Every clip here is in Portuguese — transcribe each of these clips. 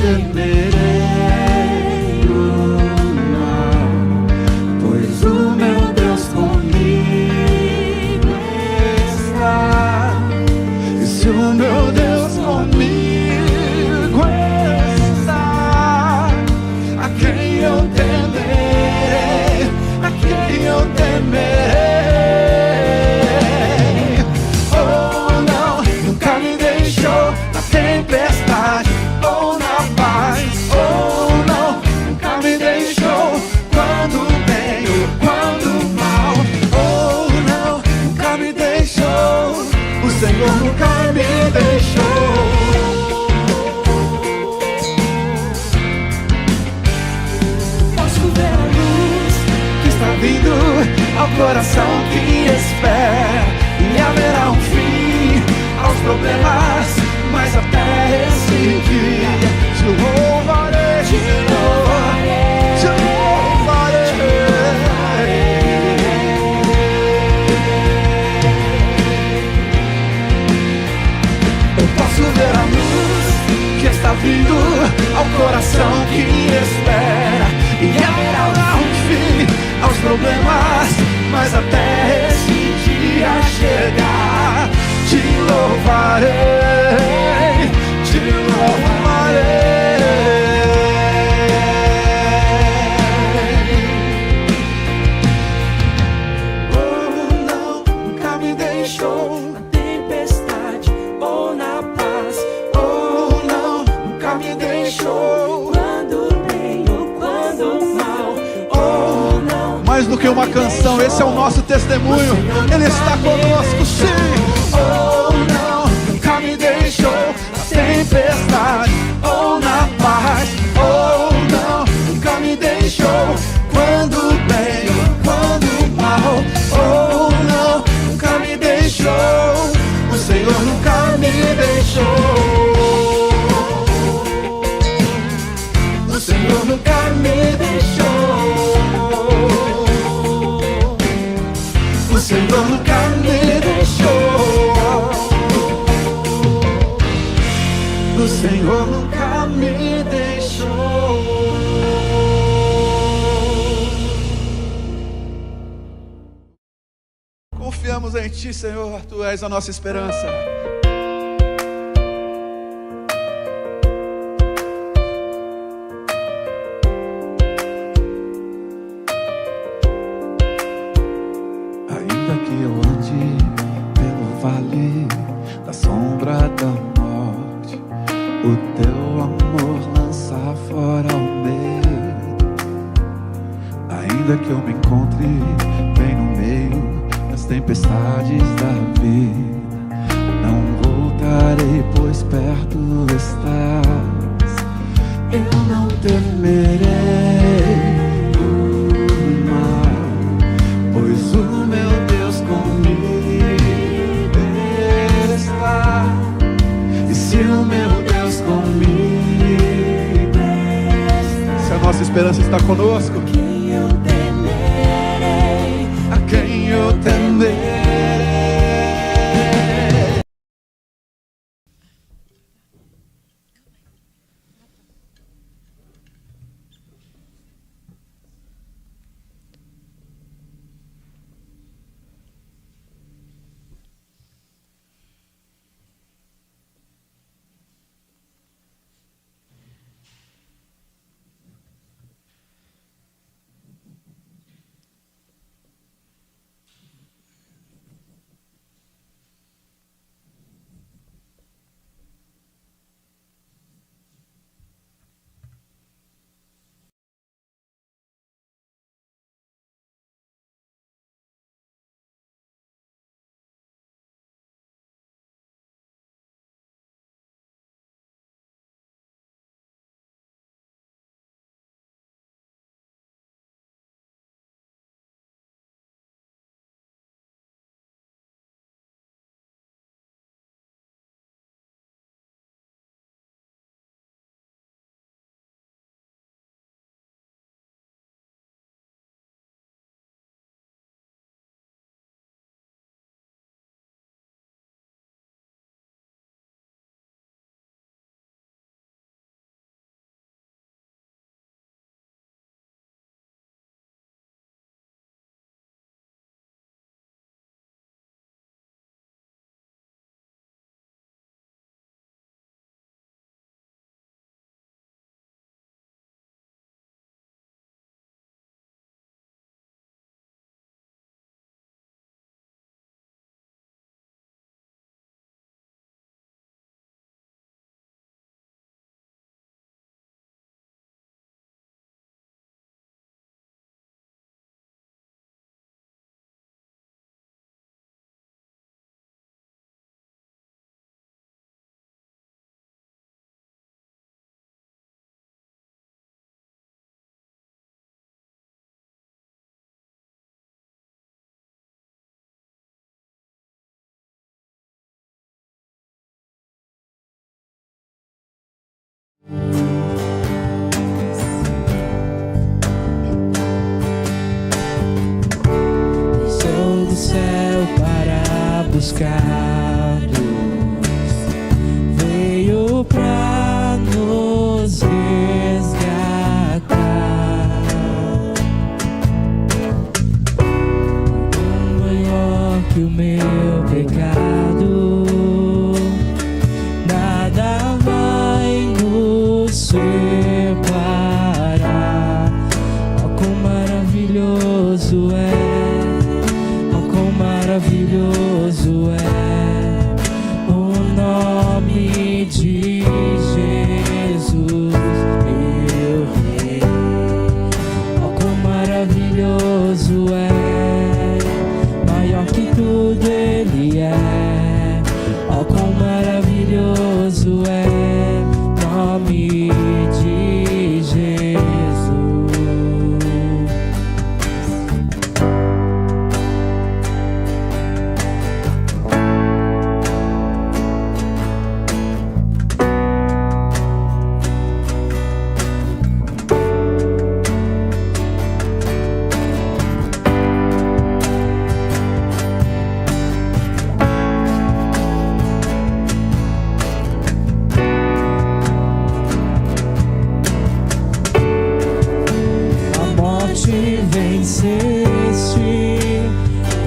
temerei o mal, pois o meu Deus comigo está. E se o meu Deus comigo está, a quem eu temerei, a quem eu temerei. Oh não, nunca me deixou na tempestade ou na paz. Oh não, nunca me deixou quando bem ou quando mal. Oh não, nunca me deixou, o Senhor nunca me deixou. Posso ver a luz que está vindo ao coração que espera, e haverá um fim aos problemas, mas até esse dia te louvarei, te louvarei, te louvarei. Eu posso ver a luz que está vindo ao coração que espera, e haverá um fim aos problemas, mas até esse dia chegar, te louvarei, te louvarei. Oh não, nunca me deixou na tempestade ou na paz. Oh não, nunca me deixou quando bem ou quando mal. Oh não. Mais do que uma canção, esse é o nosso testemunho. Ele está conosco, sim. Oh não, nunca me deixou na tempestade ou na paz. Oh não, nunca me deixou quando bem ou quando mal. Oh não, nunca me deixou, o Senhor nunca me deixou. O Senhor nunca me deixou. O Senhor nunca me deixou. O Senhor nunca me deixou. Confiamos em Ti, Senhor, Tu és a nossa esperança. Ainda que eu ande pelo vale da sombra da morte, o Teu amor lança fora o medo. Ainda que eu me encontre bem no meio das tempestades da vida, não voltarei, pois perto estás. Eu não temerei o mal, pois o meu Deus comigo está. E se o meu Deus comigo está, Se a nossa esperança está conosco, a quem eu temerei, a quem eu temerei. pescados, veio pra nos resgatar. Maior que o meu pecado, nada vai nos separar. Oh, quão maravilhoso é, oh, quão maravilhoso é o nome de Jesus, meu Rei. Oh, quão maravilhoso é, maior que tudo Ele é. Oh, quão maravilhoso é o nome de Jesus. Venceste,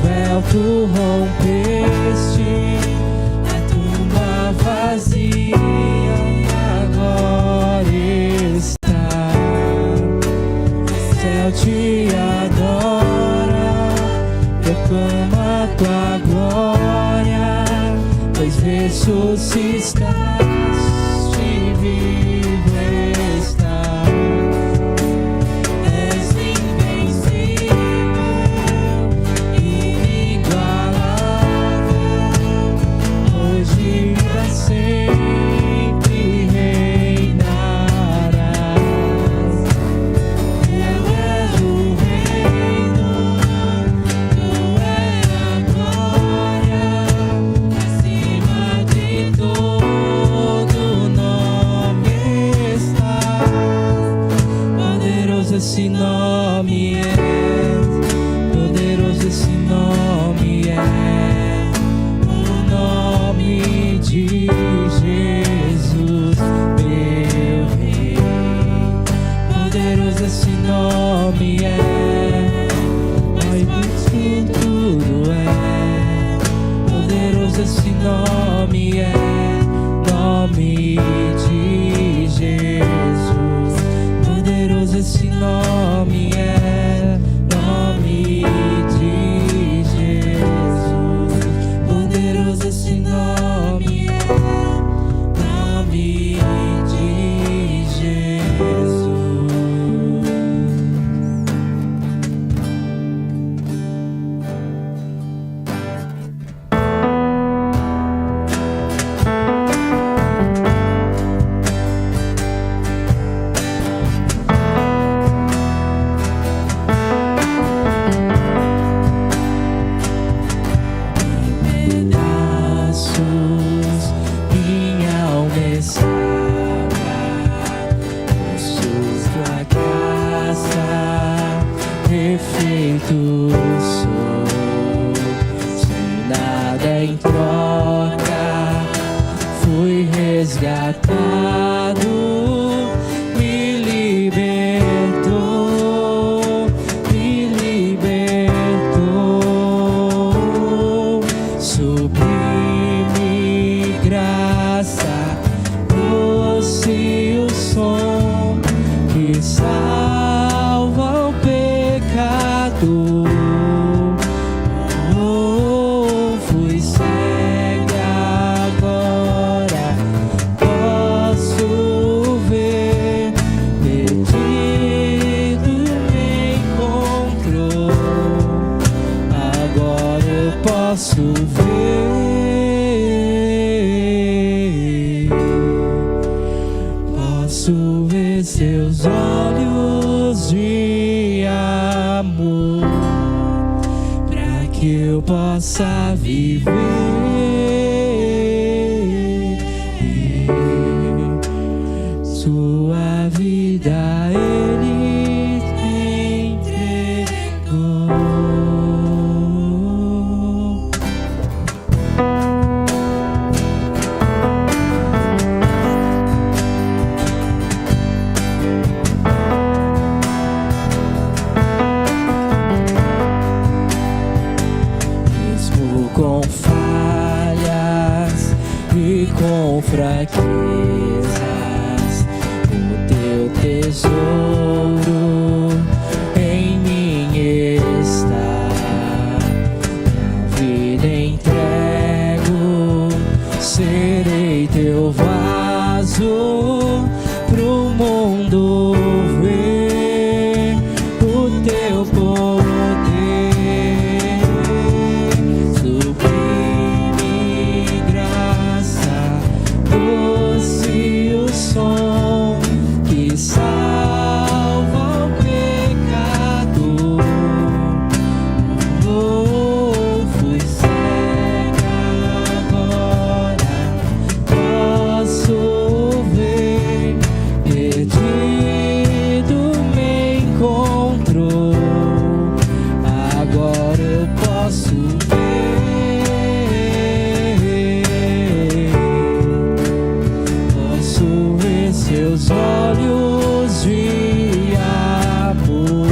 véu tu rompeste, a tumba vazia agora está. O céu te adora, proclama tua glória, pois ressuscitaste, vivo está. Esse nome é poderoso, esse nome é o nome de Jesus, meu Rei. Poderoso esse nome é, mais que tudo é. Poderoso esse nome é, nome de Jesus. Poderoso esse nome é, nome de Jesus. Poderoso esse nome é, nome de Jesus. Perfeito sou, sem nada em troca, fui resgatado, me libertou, sublime graça, doce o som que salva o pecado. Fui cega, agora posso ver. Perdido me encontrou, agora eu posso ver. Posso ver seus olhos de amor, para que eu possa viver. Sua vida Ele entregou. tesouro em mim está. Minha vida entrego, serei teu vaso pro mundo ver o teu poder. Sublime graça, doce o som que salva o pecador. Oh, fui cega, agora posso ver. Perdido me encontrou, agora eu posso ver. Posso ver seus olhos de amor,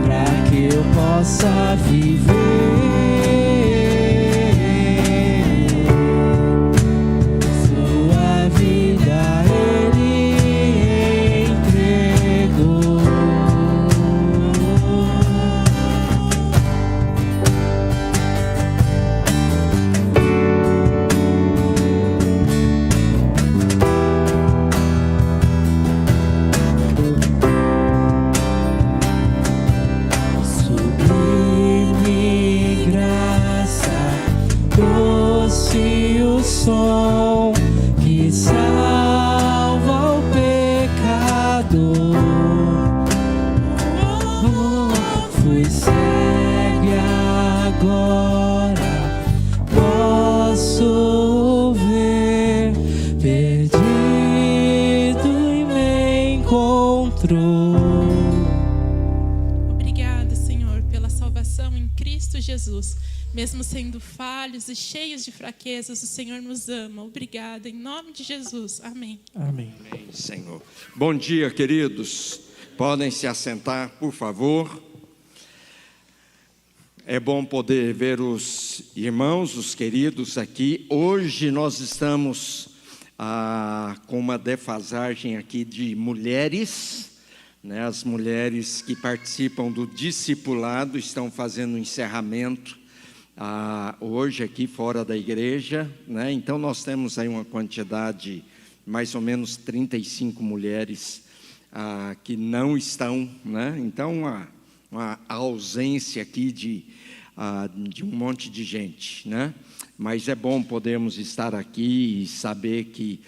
pra que eu possa viver. Sua vida ele entregou. Sublime graça, doce o som que salva o pecador. Fui cego e agora posso ver. Perdido e me encontrou. Obrigada, Senhor, pela salvação em Cristo Jesus. Mesmo sendo falhos e cheios de fraquezas, o Senhor nos ama. Obrigada, em nome de Jesus. Amém. Amém. Amém, Senhor. Bom dia, queridos. Podem se assentar, por favor. É bom poder ver os irmãos, os queridos aqui. Hoje nós estamos com uma defasagem aqui de mulheres, né? As mulheres que participam do discipulado estão fazendo um encerramento hoje aqui fora da igreja, né? Então nós temos aí uma quantidade, mais ou menos 35 mulheres que não estão, né? Então uma ausência aqui de um monte de gente, né? Mas é bom podermos estar aqui e saber que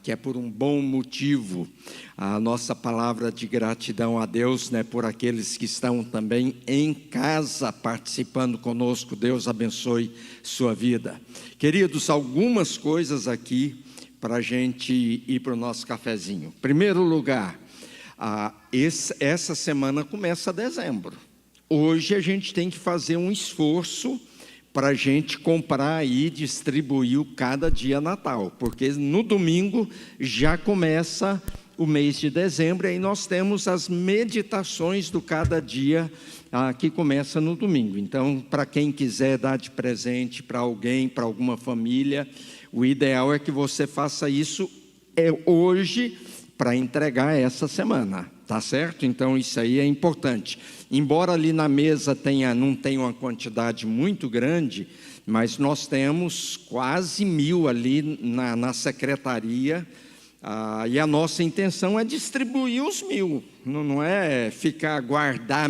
é por um bom motivo. A nossa palavra de gratidão a Deus, né, por aqueles que estão também em casa participando conosco. Deus abençoe sua vida. Queridos, algumas coisas aqui para a gente ir para o nosso cafezinho. Primeiro lugar, essa semana começa dezembro. Hoje a gente tem que fazer um esforço para a gente comprar e distribuir o cada dia Natal, porque no domingo já começa o mês de dezembro, e aí nós temos as meditações do cada dia que começa no domingo. Então, para quem quiser dar de presente para alguém, para alguma família, o ideal é que você faça isso hoje para entregar essa semana, tá certo? Então isso aí é importante. Embora ali na mesa não tenha uma quantidade muito grande, mas nós temos quase 1000 ali na secretaria, e a nossa intenção é distribuir os 1000, não é guardar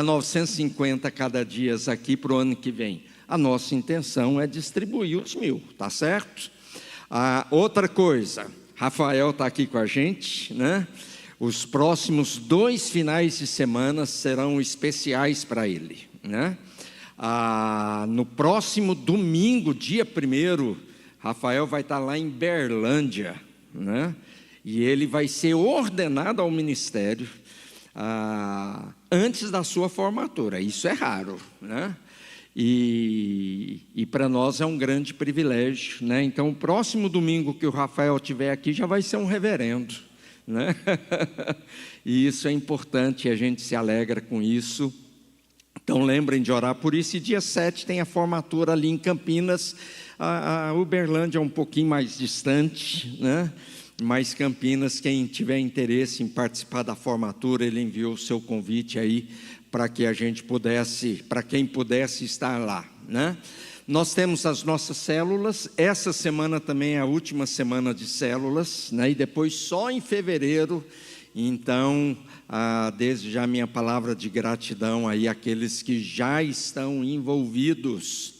950 cada dia aqui para o ano que vem. A nossa intenção é distribuir os 1000, tá certo? Outra coisa, Rafael está aqui com a gente, né? Os próximos 2 finais de semana serão especiais para ele, né? No próximo domingo, dia 1º, Rafael vai estar lá em Berlândia, né? E ele vai ser ordenado ao ministério antes da sua formatura. Isso é raro, né? E para nós é um grande privilégio, né? Então o próximo domingo que o Rafael estiver aqui já vai ser um reverendo, né? E isso é importante, a gente se alegra com isso. Então lembrem de orar por isso. E dia 7 tem a formatura ali em Campinas. A Uberlândia é um pouquinho mais distante, né? Mas Campinas, quem tiver interesse em participar da formatura, ele enviou o seu convite aí para que a gente pudesse, para quem pudesse estar lá, né? Nós temos as nossas células, essa semana também é a última semana de células, né? E depois só em fevereiro. Então, desde já minha palavra de gratidão aí àqueles que já estão envolvidos.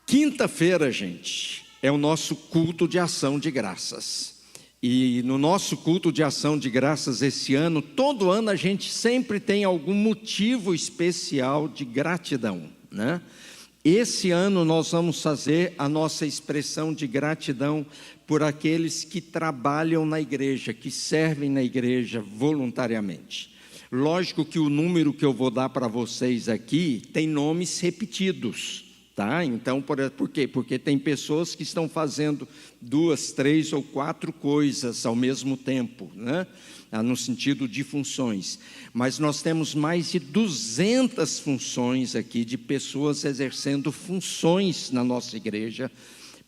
Quinta-feira, gente, é o nosso culto de ação de graças. E no nosso culto de ação de graças esse ano, todo ano a gente sempre tem algum motivo especial de gratidão, né? Esse ano nós vamos fazer a nossa expressão de gratidão por aqueles que trabalham na igreja, que servem na igreja voluntariamente. Lógico que o número que eu vou dar para vocês aqui tem nomes repetidos, tá? Então, por quê? Porque tem pessoas que estão fazendo 2, 3 ou 4 coisas ao mesmo tempo, né? No sentido de funções. Mas nós temos mais de 200 funções aqui de pessoas exercendo funções na nossa igreja,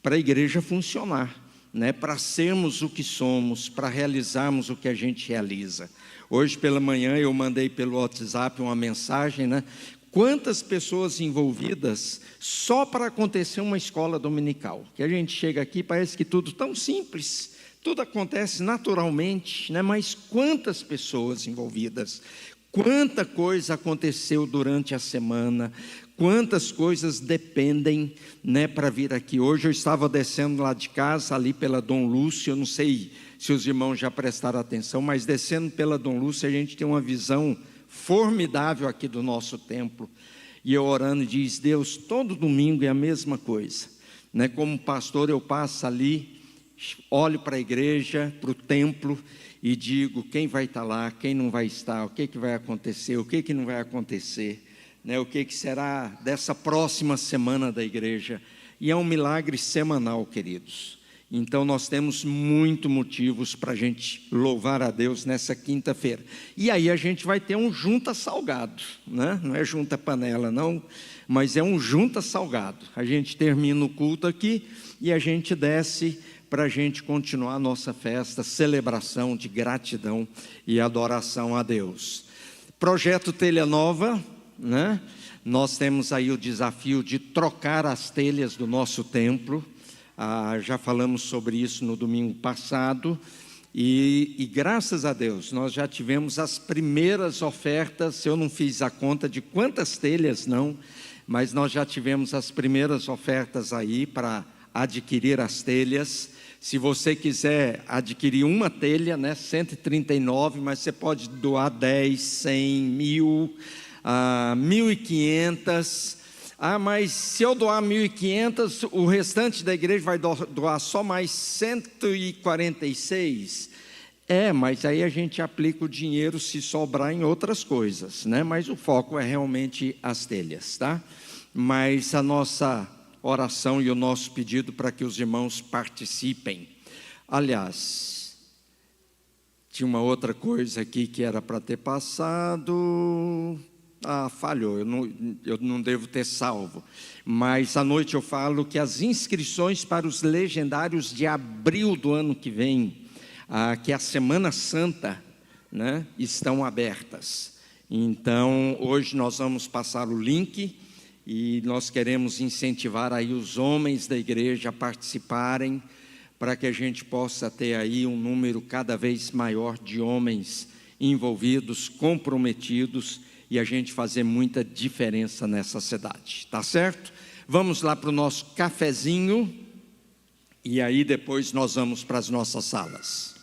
para a igreja funcionar, né? Para sermos o que somos, para realizarmos o que a gente realiza. Hoje pela manhã eu mandei pelo WhatsApp uma mensagem, né? Quantas pessoas envolvidas só para acontecer uma escola dominical, que a gente chega aqui, parece que tudo tão simples, tudo acontece naturalmente, né? Mas quantas pessoas envolvidas, quanta coisa aconteceu durante a semana, quantas coisas dependem, né, para vir aqui. Hoje eu estava descendo lá de casa, ali pela Dom Lúcio, eu não sei se os irmãos já prestaram atenção, mas descendo pela Dom Lúcio a gente tem uma visão formidável aqui do nosso templo. E eu orando, diz: Deus, todo domingo é a mesma coisa, né? Como pastor eu passo ali, olho para a igreja, para o templo e digo quem vai estar lá, quem não vai estar, o que vai acontecer, o que não vai acontecer, né? O que será dessa próxima semana da igreja. E é um milagre semanal, queridos. Então nós temos muitos motivos para a gente louvar a Deus nessa quinta-feira. E aí a gente vai ter um junta salgado, né? Não é junta panela não, mas é um junta salgado. A gente termina o culto aqui e a gente desce para a gente continuar a nossa festa, celebração de gratidão e adoração a Deus. Projeto Telha Nova, né? Nós temos aí o desafio de trocar as telhas do nosso templo. Já falamos sobre isso no domingo passado, e graças a Deus, nós já tivemos as primeiras ofertas. Eu não fiz a conta de quantas telhas não, mas nós já tivemos as primeiras ofertas aí para adquirir as telhas. Se você quiser adquirir uma telha, né, 139, mas você pode doar 10, 100, 1000, 1.500. Mas se eu doar 1.500, o restante da igreja vai doar só mais 146. Mas aí a gente aplica o dinheiro se sobrar em outras coisas, né? Mas o foco é realmente as telhas, tá? Mas a nossa oração e o nosso pedido para que os irmãos participem. Aliás, tinha uma outra coisa aqui que era para ter passado. Falhou, eu não devo ter salvo. Mas à noite eu falo que as inscrições para os legendários de abril do ano que vem, que é a Semana Santa, né, estão abertas. Então, hoje nós vamos passar o link e nós queremos incentivar aí os homens da igreja a participarem, para que a gente possa ter aí um número cada vez maior de homens envolvidos, comprometidos, e a gente fazer muita diferença nessa cidade, tá certo? Vamos lá para o nosso cafezinho, e aí depois nós vamos para as nossas salas.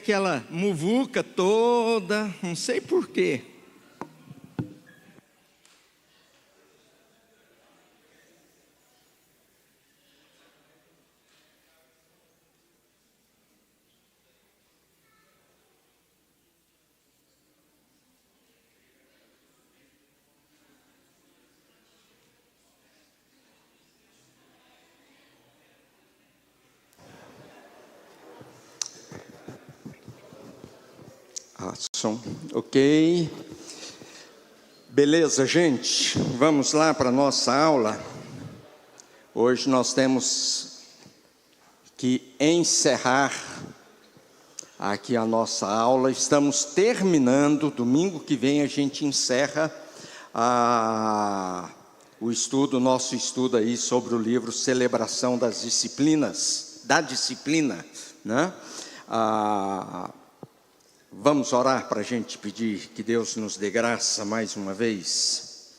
aquela muvuca toda, não sei porquê. Som, ok. Beleza, gente? Vamos lá para a nossa aula. Hoje nós temos que encerrar aqui a nossa aula. Estamos terminando, domingo que vem a gente encerra o estudo, nosso estudo aí sobre o livro Celebração das Disciplinas, da Disciplina, né? Vamos orar para a gente pedir que Deus nos dê graça mais uma vez.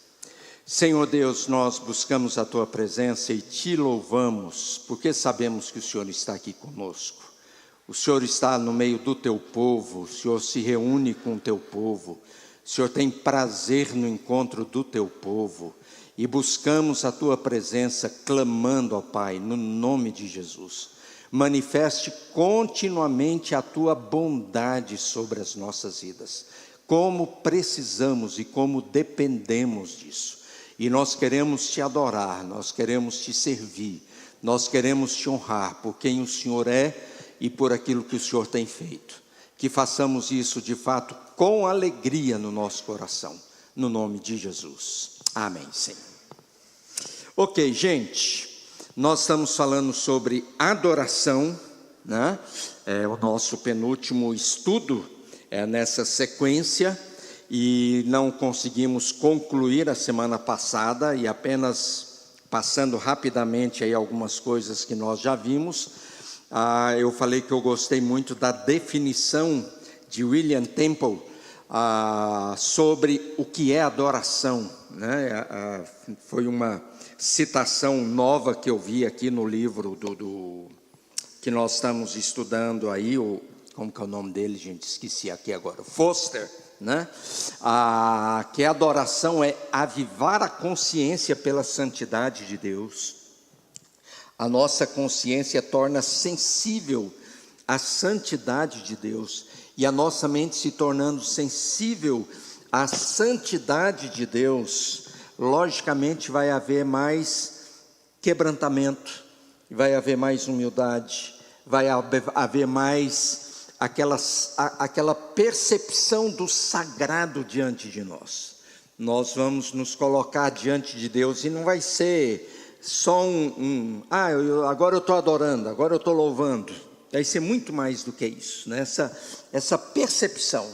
Senhor Deus, nós buscamos a Tua presença e Te louvamos, porque sabemos que o Senhor está aqui conosco. O Senhor está no meio do Teu povo, o Senhor se reúne com o Teu povo, o Senhor tem prazer no encontro do Teu povo. E buscamos a Tua presença clamando, ó Pai, no nome de Jesus. Manifeste continuamente a Tua bondade sobre as nossas vidas. Como precisamos e como dependemos disso. E nós queremos Te adorar, nós queremos Te servir, nós queremos Te honrar por quem o Senhor é e por aquilo que o Senhor tem feito. Que façamos isso de fato com alegria no nosso coração. No nome de Jesus. Amém, Senhor. Ok, gente. Nós estamos falando sobre adoração, né? É o nosso penúltimo estudo nessa sequência, e não conseguimos concluir a semana passada, e apenas passando rapidamente aí algumas coisas que nós já vimos, eu falei que eu gostei muito da definição de William Temple sobre o que é adoração, né? Foi uma citação nova que eu vi aqui no livro que nós estamos estudando aí, como que é o nome dele, gente? Esqueci aqui agora. Foster, né? Que a adoração é avivar a consciência pela santidade de Deus. A nossa consciência torna sensível à santidade de Deus, e a nossa mente se tornando sensível à santidade de Deus, logicamente vai haver mais quebrantamento, vai haver mais humildade, vai haver mais aquela percepção do sagrado diante de nós. Nós vamos nos colocar diante de Deus, e não vai ser só agora eu estou adorando, agora eu estou louvando. Vai ser muito mais do que isso, né? Essa percepção,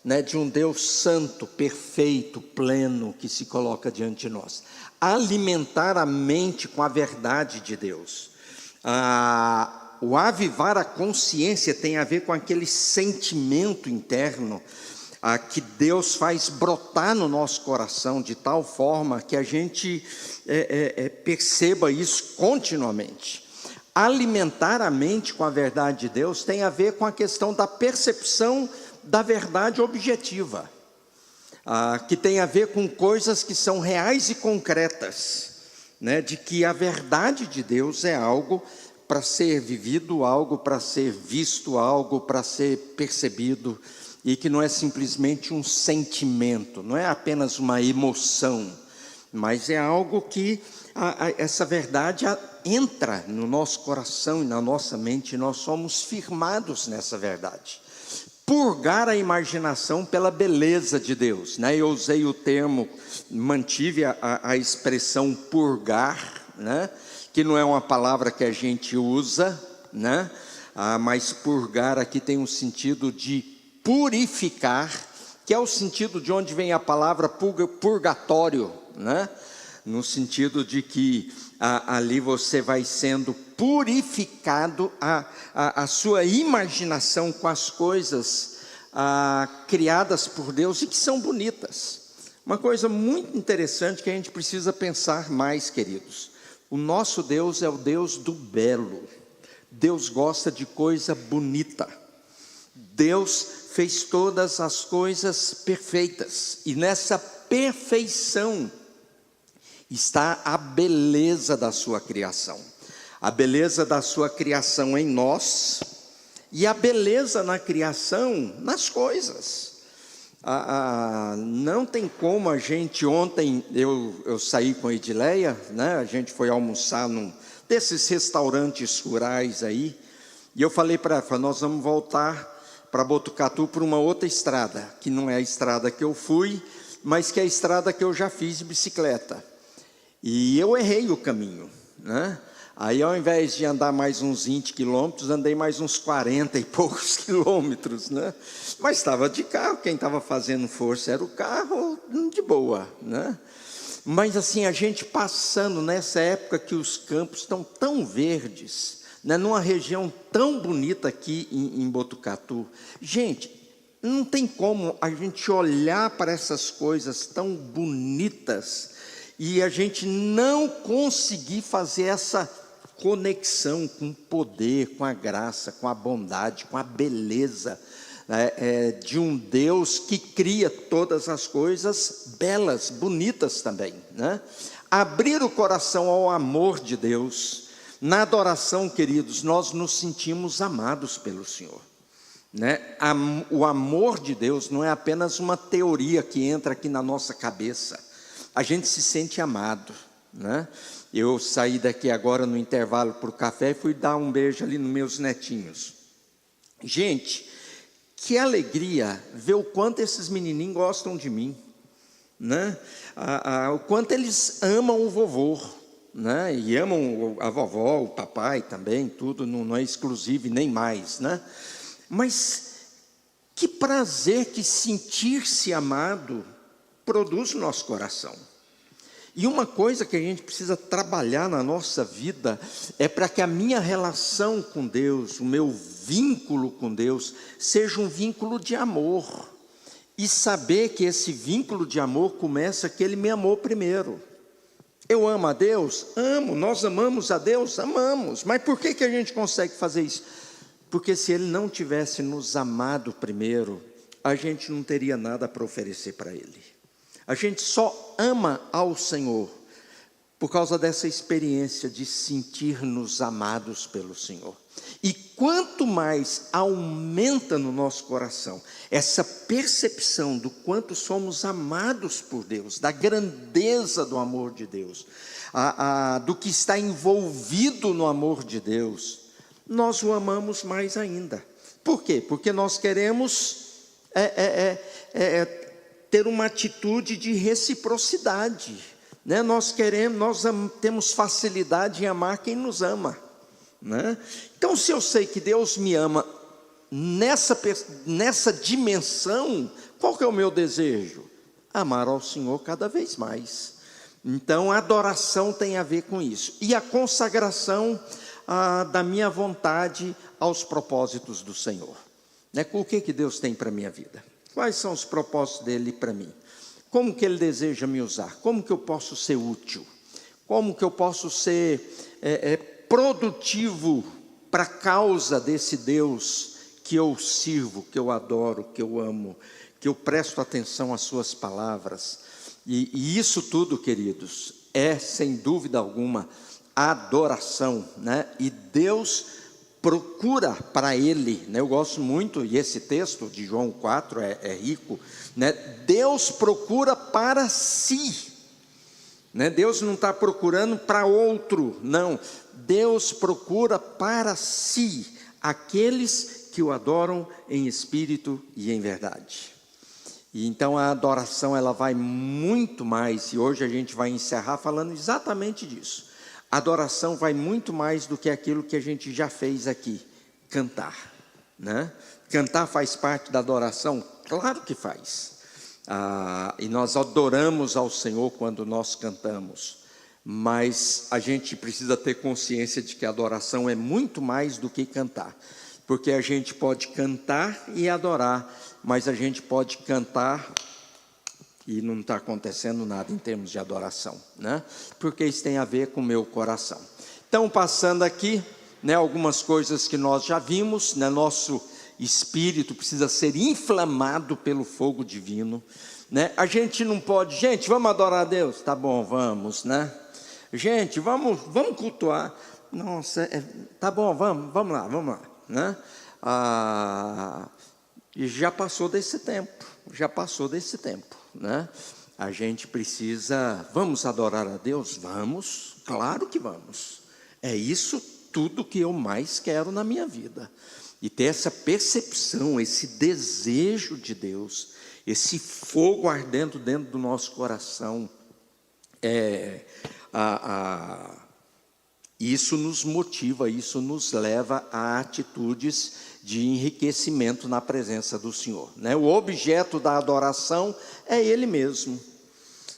né, de um Deus santo, perfeito, pleno, que se coloca diante de nós. Alimentar a mente com a verdade de Deus. O avivar a consciência tem a ver com aquele sentimento interno que Deus faz brotar no nosso coração, de tal forma que a gente perceba isso continuamente. Alimentar a mente com a verdade de Deus tem a ver com a questão da percepção da verdade objetiva, que tem a ver com coisas que são reais e concretas, né? De que a verdade de Deus é algo para ser vivido, algo para ser visto, algo para ser percebido, e que não é simplesmente um sentimento, não é apenas uma emoção, mas é algo que essa verdade entra no nosso coração e na nossa mente, e nós somos firmados nessa verdade. Purgar a imaginação pela beleza de Deus, né? Eu usei o termo, mantive a expressão purgar, né? Que não é uma palavra que a gente usa, né? Mas purgar aqui tem um sentido de purificar, que é o sentido de onde vem a palavra purgatório, né? No sentido de que ali você vai sendo purificado, a sua imaginação com as coisas criadas por Deus e que são bonitas. Uma coisa muito interessante que a gente precisa pensar mais, queridos. O nosso Deus é o Deus do belo. Deus gosta de coisa bonita. Deus fez todas as coisas perfeitas, e nessa perfeição está a beleza da sua criação. A beleza da sua criação em nós, e a beleza na criação, nas coisas. Não tem como a gente, ontem eu saí com a Edileia, né? A gente foi almoçar num desses restaurantes rurais aí, e eu falei para ela, nós vamos voltar para Botucatu por uma outra estrada, que não é a estrada que eu fui, mas que é a estrada que eu já fiz de bicicleta. E eu errei o caminho, né? Aí, ao invés de andar mais uns 20 quilômetros, andei mais uns 40 e poucos quilômetros, né? Mas estava de carro, quem estava fazendo força era o carro, de boa, né? Mas assim, a gente passando nessa época que os campos estão tão verdes, né? Numa região tão bonita aqui em Botucatu. Gente, não tem como a gente olhar para essas coisas tão bonitas e a gente não conseguir fazer essa conexão com o poder, com a graça, com a bondade, com a beleza, né, de um Deus que cria todas as coisas belas, bonitas também, né? Abrir o coração ao amor de Deus. Na adoração, queridos, nós nos sentimos amados pelo Senhor, né? O amor de Deus não é apenas uma teoria que entra aqui na nossa cabeça. A gente se sente amado, né? Eu saí daqui agora no intervalo para o café e fui dar um beijo ali nos meus netinhos. Gente, que alegria ver o quanto esses menininhos gostam de mim, né? O quanto eles amam o vovô, né? E amam a vovó, o papai também, tudo, não é exclusivo e nem mais, né? Mas que prazer que sentir-se amado produz no nosso coração. E uma coisa que a gente precisa trabalhar na nossa vida é para que a minha relação com Deus, o meu vínculo com Deus, seja um vínculo de amor. E saber que esse vínculo de amor começa que Ele me amou primeiro. Eu amo a Deus? Amo. Nós amamos a Deus? Amamos. Mas por que a gente consegue fazer isso? Porque se Ele não tivesse nos amado primeiro, a gente não teria nada para oferecer para Ele. A gente só ama ao Senhor por causa dessa experiência de sentir-nos amados pelo Senhor. E quanto mais aumenta no nosso coração essa percepção do quanto somos amados por Deus, da grandeza do amor de Deus, do que está envolvido no amor de Deus, nós o amamos mais ainda. Por quê? Porque nós queremos ter uma atitude de reciprocidade, né? Nós temos facilidade em amar quem nos ama, né? Então, se eu sei que Deus me ama nessa dimensão, qual que é o meu desejo? Amar ao Senhor cada vez mais. Então, a adoração tem a ver com isso, e a consagração da minha vontade aos propósitos do Senhor, né? O que Deus tem para a minha vida? Quais são os propósitos dele para mim? Como que ele deseja me usar? Como que eu posso ser útil? Como que eu posso ser produtivo para a causa desse Deus que eu sirvo, que eu adoro, que eu amo, que eu presto atenção às suas palavras? E isso tudo, queridos, é sem dúvida alguma adoração, né? E Deus procura para Ele, né? Eu gosto muito, e esse texto de João 4 é rico, né? Deus procura para si, né? Deus não está procurando para outro, não. Deus procura para si aqueles que o adoram em espírito e em verdade. E então a adoração, ela vai muito mais, e hoje a gente vai encerrar falando exatamente disso. A adoração vai muito mais do que aquilo que a gente já fez aqui, cantar, né? Cantar faz parte da adoração? Claro que faz. E nós adoramos ao Senhor quando nós cantamos, mas a gente precisa ter consciência de que a adoração é muito mais do que cantar, porque a gente pode cantar e adorar, mas a gente pode cantar e não está acontecendo nada em termos de adoração, né? Porque isso tem a ver com o meu coração. Então, passando aqui, né, algumas coisas que nós já vimos, né, nosso espírito precisa ser inflamado pelo fogo divino, né? A gente não pode, gente, vamos adorar a Deus? Tá bom, vamos, né? Gente, vamos cultuar. Nossa, tá bom, vamos lá, né? E já passou desse tempo, né? A gente precisa, vamos adorar a Deus? Vamos, claro que vamos. É isso tudo que eu mais quero na minha vida. E ter essa percepção, esse desejo de Deus, esse fogo ardendo dentro do nosso coração, isso nos motiva, isso nos leva a atitudes de enriquecimento na presença do Senhor, né? O objeto da adoração é Ele mesmo,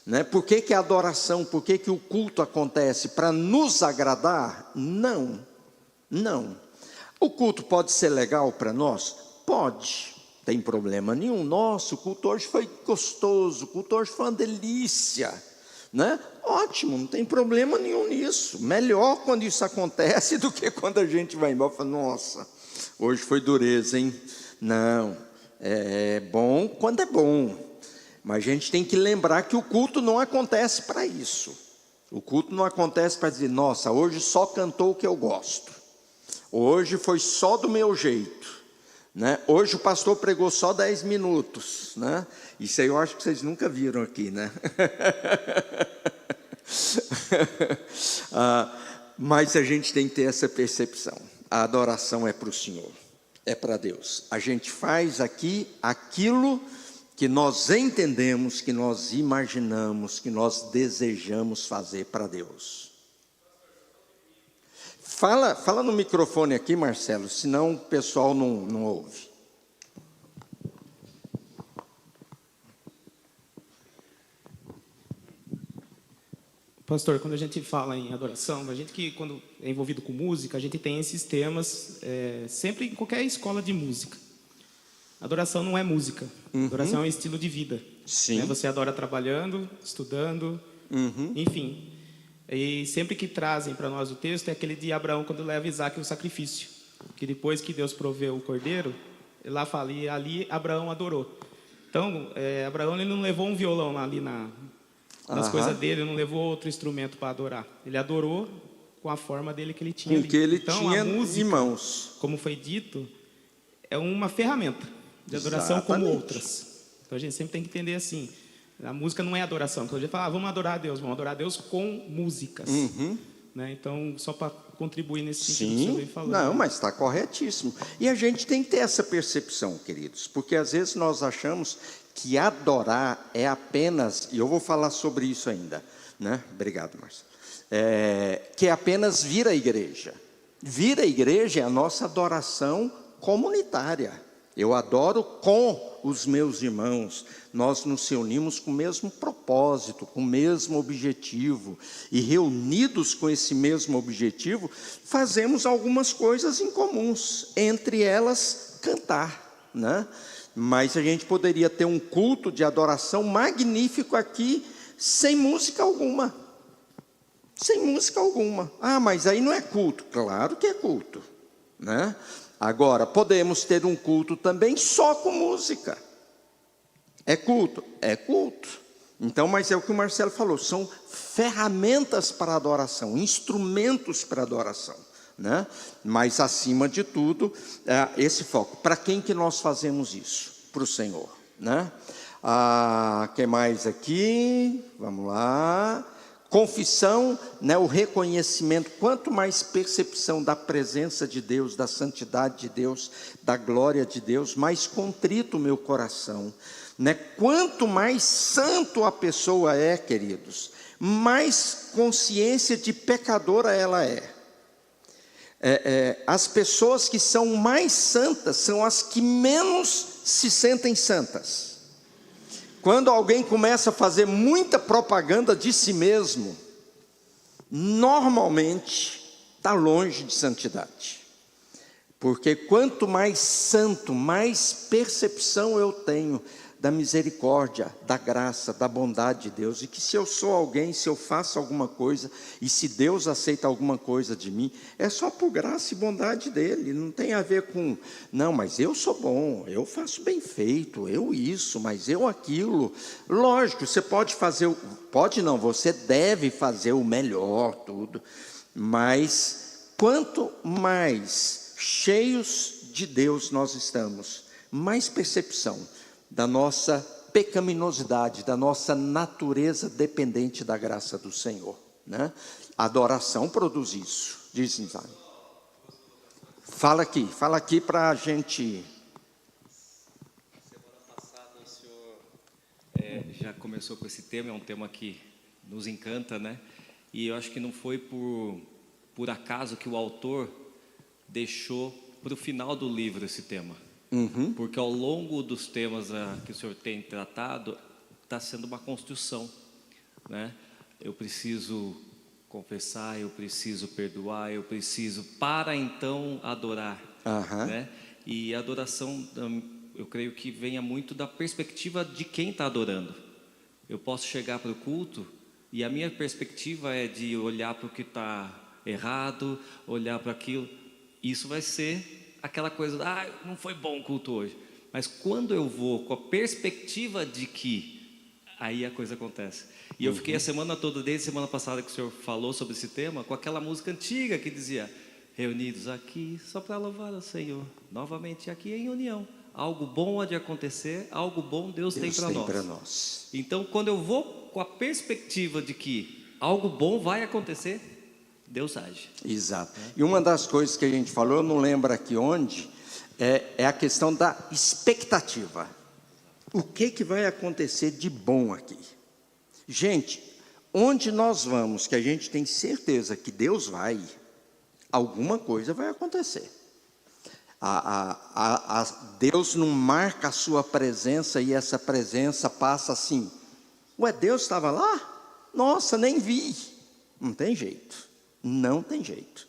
né? Por que a adoração, por que o culto acontece? Para nos agradar? Não. O culto pode ser legal para nós? Pode, tem problema nenhum. Nossa, o culto hoje foi gostoso, o culto hoje foi uma delícia, né? Ótimo, não tem problema nenhum nisso. Melhor quando isso acontece do que quando a gente vai embora e fala, nossa, hoje foi dureza, hein? Não, é bom quando é bom, mas a gente tem que lembrar que o culto não acontece para isso. O culto não acontece para dizer, nossa, hoje só cantou o que eu gosto, hoje foi só do meu jeito, né? Hoje o pastor pregou só 10 minutos, né? Isso aí eu acho que vocês nunca viram aqui, né? Mas a gente tem que ter essa percepção. A adoração é para o Senhor, é para Deus. A gente faz aqui aquilo que nós entendemos, que nós imaginamos, que nós desejamos fazer para Deus. Fala no microfone aqui, Marcelo, senão o pessoal não ouve. Pastor, quando a gente fala em adoração, a gente que quando é envolvido com música, a gente tem esses temas sempre em qualquer escola de música. Adoração não é música, adoração é um estilo de vida. Sim. Né? Você adora trabalhando, estudando, enfim. E sempre que trazem para nós o texto é aquele de Abraão quando leva Isaac ao sacrifício, que depois que Deus proveu o cordeiro, lá fala, e ali Abraão adorou. Então, Abraão ele não levou um violão ali nas coisas dele, ele não levou outro instrumento para adorar. Ele adorou com a forma dele que ele tinha. Com que ele então, tinha a música, em mãos. Como foi dito, é uma ferramenta de adoração como outras. Então a gente sempre tem que entender assim. A música não é adoração. Quando a gente fala, vamos adorar a Deus com músicas. Né? Então, só para contribuir nesse sentido que o senhor vem falando. Não, mas está corretíssimo. E a gente tem que ter essa percepção, queridos, porque às vezes nós achamos que adorar é apenas, e eu vou falar sobre isso ainda, né? Obrigado, Marcelo. Que é apenas vir à igreja. Vir à igreja é a nossa adoração comunitária. Eu adoro com os meus irmãos. Nós nos reunimos com o mesmo propósito, com o mesmo objetivo. E reunidos com esse mesmo objetivo, fazemos algumas coisas em comuns. Entre elas, cantar, né? Mas a gente poderia ter um culto de adoração magnífico aqui, sem música alguma. Sem música alguma. Ah, mas aí não é culto. Claro que é culto, né? Agora, podemos ter um culto também só com música. É culto? É culto. Então, mas é o que o Marcelo falou, são ferramentas para adoração, instrumentos para adoração, né? Mas, acima de tudo, esse foco. Para quem que nós fazemos isso? Para o Senhor, né? Que mais aqui? Vamos lá. Confissão, né, o reconhecimento, quanto mais percepção da presença de Deus, da santidade de Deus, da glória de Deus, mais contrito o meu coração, né? Quanto mais santo a pessoa é, queridos, mais consciência de pecadora ela é. As pessoas que são mais santas são as que menos se sentem santas. Quando alguém começa a fazer muita propaganda de si mesmo, normalmente está longe de santidade. Porque quanto mais santo, mais percepção eu tenho da misericórdia, da graça, da bondade de Deus, e que se eu sou alguém, se eu faço alguma coisa, e se Deus aceita alguma coisa de mim, é só por graça e bondade dele, não tem a ver com, não, mas eu sou bom, eu faço bem feito, eu isso, mas eu aquilo. Lógico, você pode fazer, pode não, você deve fazer o melhor, tudo, mas quanto mais cheios de Deus nós estamos, mais percepção da nossa pecaminosidade, da nossa natureza dependente da graça do Senhor, né? A adoração produz isso, diz Isaac. Fala aqui para a gente. Semana passada o senhor já começou com esse tema, é um tema que nos encanta, né? E eu acho que não foi por acaso que o autor deixou para o final do livro esse tema. Porque ao longo dos temas que o senhor tem tratado, está sendo uma construção, né? Eu preciso confessar, eu preciso perdoar, eu preciso para então adorar, né? E a adoração, eu creio que venha muito da perspectiva de quem está adorando. Eu posso chegar para o culto e a minha perspectiva é de olhar para o que está errado, olhar para aquilo. Isso vai ser aquela coisa, não foi bom o culto hoje. Mas quando eu vou com a perspectiva de que, aí a coisa acontece. E eu fiquei a semana toda, desde semana passada que o senhor falou sobre esse tema, com aquela música antiga que dizia, reunidos aqui só para louvar o Senhor, novamente aqui em união. Algo bom há de acontecer, algo bom Deus tem para nós. Então, quando eu vou com a perspectiva de que algo bom vai acontecer, Deus age. Exato. E uma das coisas que a gente falou, eu não lembro aqui onde, é a questão da expectativa. O que vai acontecer de bom aqui? Gente, onde nós vamos, que a gente tem certeza que Deus vai, alguma coisa vai acontecer. Deus não marca a sua presença e essa presença passa assim. Ué, Deus estava lá? Nossa, nem vi. Não tem jeito. Não tem jeito.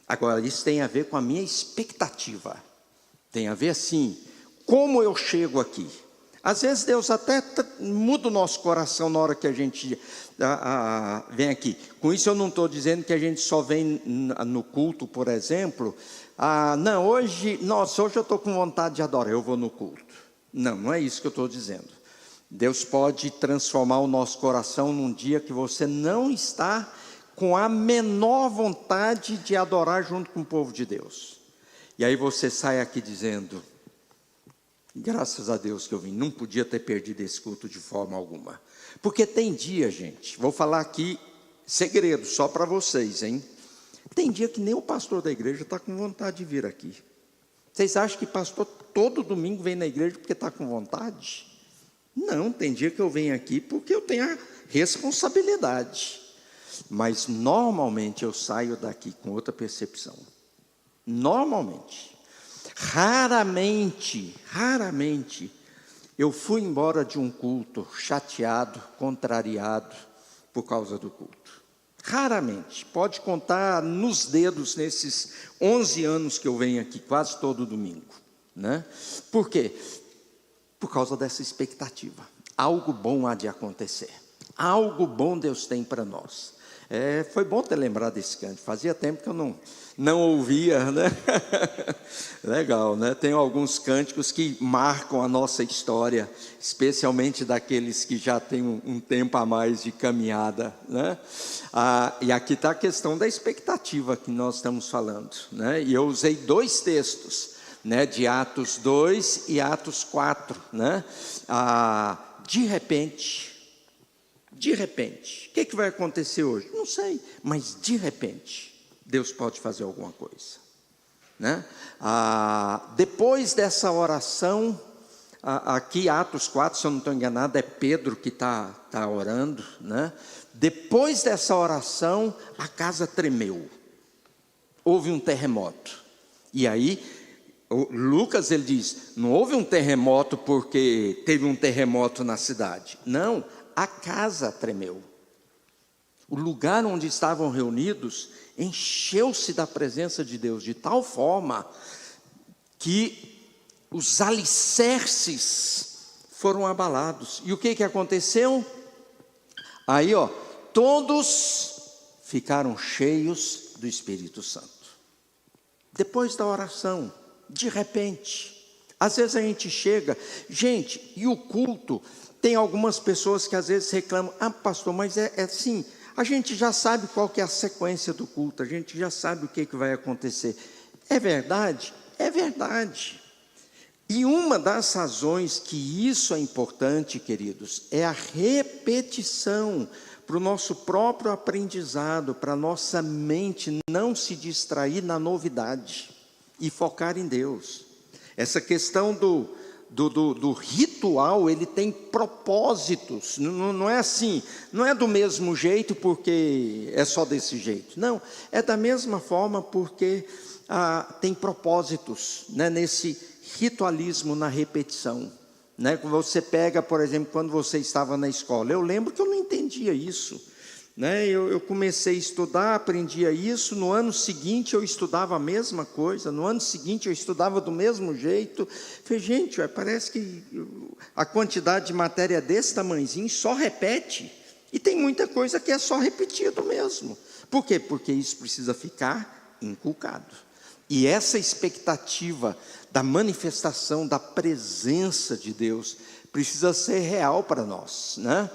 Agora, isso tem a ver com a minha expectativa. Tem a ver assim, como eu chego aqui. Às vezes Deus até muda o nosso coração na hora que a gente vem aqui. Com isso eu não estou dizendo que a gente só vem no culto, por exemplo. Não, hoje eu estou com vontade de adorar, eu vou no culto. Não, não é isso que eu estou dizendo. Deus pode transformar o nosso coração num dia que você não está com a menor vontade de adorar junto com o povo de Deus. E aí você sai aqui dizendo, graças a Deus que eu vim, não podia ter perdido esse culto de forma alguma. Porque tem dia, gente, vou falar aqui, segredo, só para vocês, hein? Tem dia que nem o pastor da igreja está com vontade de vir aqui. Vocês acham que pastor todo domingo vem na igreja porque está com vontade? Não, tem dia que eu venho aqui porque eu tenho a responsabilidade. Mas normalmente eu saio daqui com outra percepção. Normalmente. Raramente eu fui embora de um culto chateado, contrariado por causa do culto. Raramente. Pode contar nos dedos nesses 11 anos que eu venho aqui, quase todo domingo, né? Por quê? Por causa dessa expectativa. Algo bom há de acontecer. Algo bom Deus tem para nós. Foi bom ter lembrado desse canto. Fazia tempo que eu não ouvia, né? Legal, né? Tem alguns cânticos que marcam a nossa história, especialmente daqueles que já têm um tempo a mais de caminhada, né? E aqui está a questão da expectativa que nós estamos falando, né? E eu usei 2 textos, né? De Atos 2 e Atos 4, né? De repente, o que vai acontecer hoje? Não sei, mas de repente, Deus pode fazer alguma coisa, né? Depois dessa oração, aqui Atos 4, se eu não estou enganado, é Pedro que está orando, né? Depois dessa oração, a casa tremeu, houve um terremoto, e aí, Lucas ele diz, não houve um terremoto porque teve um terremoto na cidade, não, a casa tremeu. O lugar onde estavam reunidos encheu-se da presença de Deus de tal forma que os alicerces foram abalados. E o que aconteceu? Aí, todos ficaram cheios do Espírito Santo. Depois da oração, de repente, às vezes a gente chega, gente, e o culto, tem algumas pessoas que às vezes reclamam, pastor, mas é assim, a gente já sabe qual que é a sequência do culto, a gente já sabe o que vai acontecer. É verdade? É verdade. E uma das razões que isso é importante, queridos, é a repetição, para o nosso próprio aprendizado, para a nossa mente não se distrair na novidade e focar em Deus. Essa questão do ritual, ele tem propósitos, não é assim, não é do mesmo jeito porque é só desse jeito, não, é da mesma forma porque tem propósitos, né, nesse ritualismo na repetição. Né? Você pega, por exemplo, quando você estava na escola, eu lembro que eu não entendia isso, né? Eu comecei a estudar, aprendia isso, no ano seguinte eu estudava a mesma coisa, no ano seguinte eu estudava do mesmo jeito. Falei, gente, parece que a quantidade de matéria é desse tamanhozinho, só repete, e tem muita coisa que é só repetido mesmo. Por quê? Porque isso precisa ficar inculcado. E essa expectativa da manifestação da presença de Deus precisa ser real para nós, né?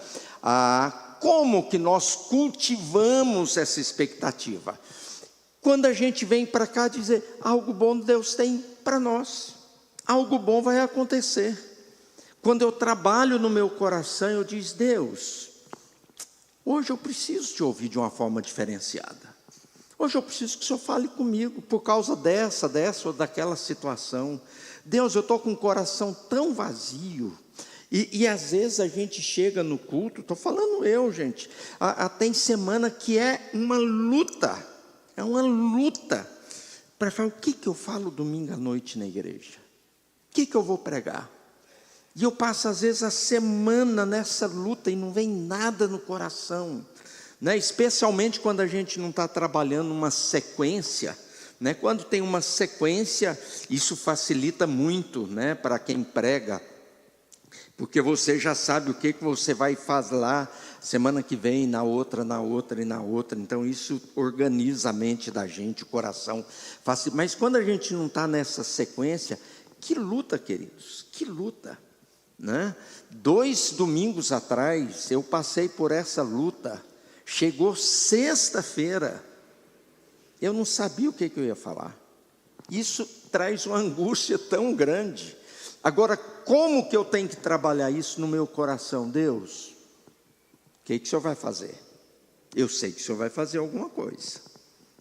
Como que nós cultivamos essa expectativa? Quando a gente vem para cá dizer, algo bom Deus tem para nós, algo bom vai acontecer. Quando eu trabalho no meu coração, eu digo, Deus, hoje eu preciso te ouvir de uma forma diferenciada. Hoje eu preciso que o Senhor fale comigo por causa dessa ou daquela situação. Deus, eu estou com o coração tão vazio. E às vezes a gente chega no culto, estou falando eu, gente, tem semana que é uma luta para falar, o que eu falo domingo à noite na igreja? O que eu vou pregar? E eu passo às vezes a semana nessa luta e não vem nada no coração. Né? Especialmente quando a gente não está trabalhando uma sequência, né? Quando tem uma sequência, isso facilita muito, né? Para quem prega, porque você já sabe o que você vai fazer lá, semana que vem, na outra, então isso organiza a mente da gente, o coração, mas quando a gente não está nessa sequência, que luta, queridos, que luta, né? 2 domingos atrás, eu passei por essa luta. Chegou sexta-feira, eu não sabia o que eu ia falar. Isso traz uma angústia tão grande. Agora, como que eu tenho que trabalhar isso no meu coração? Deus, o que o Senhor vai fazer? Eu sei que o Senhor vai fazer alguma coisa.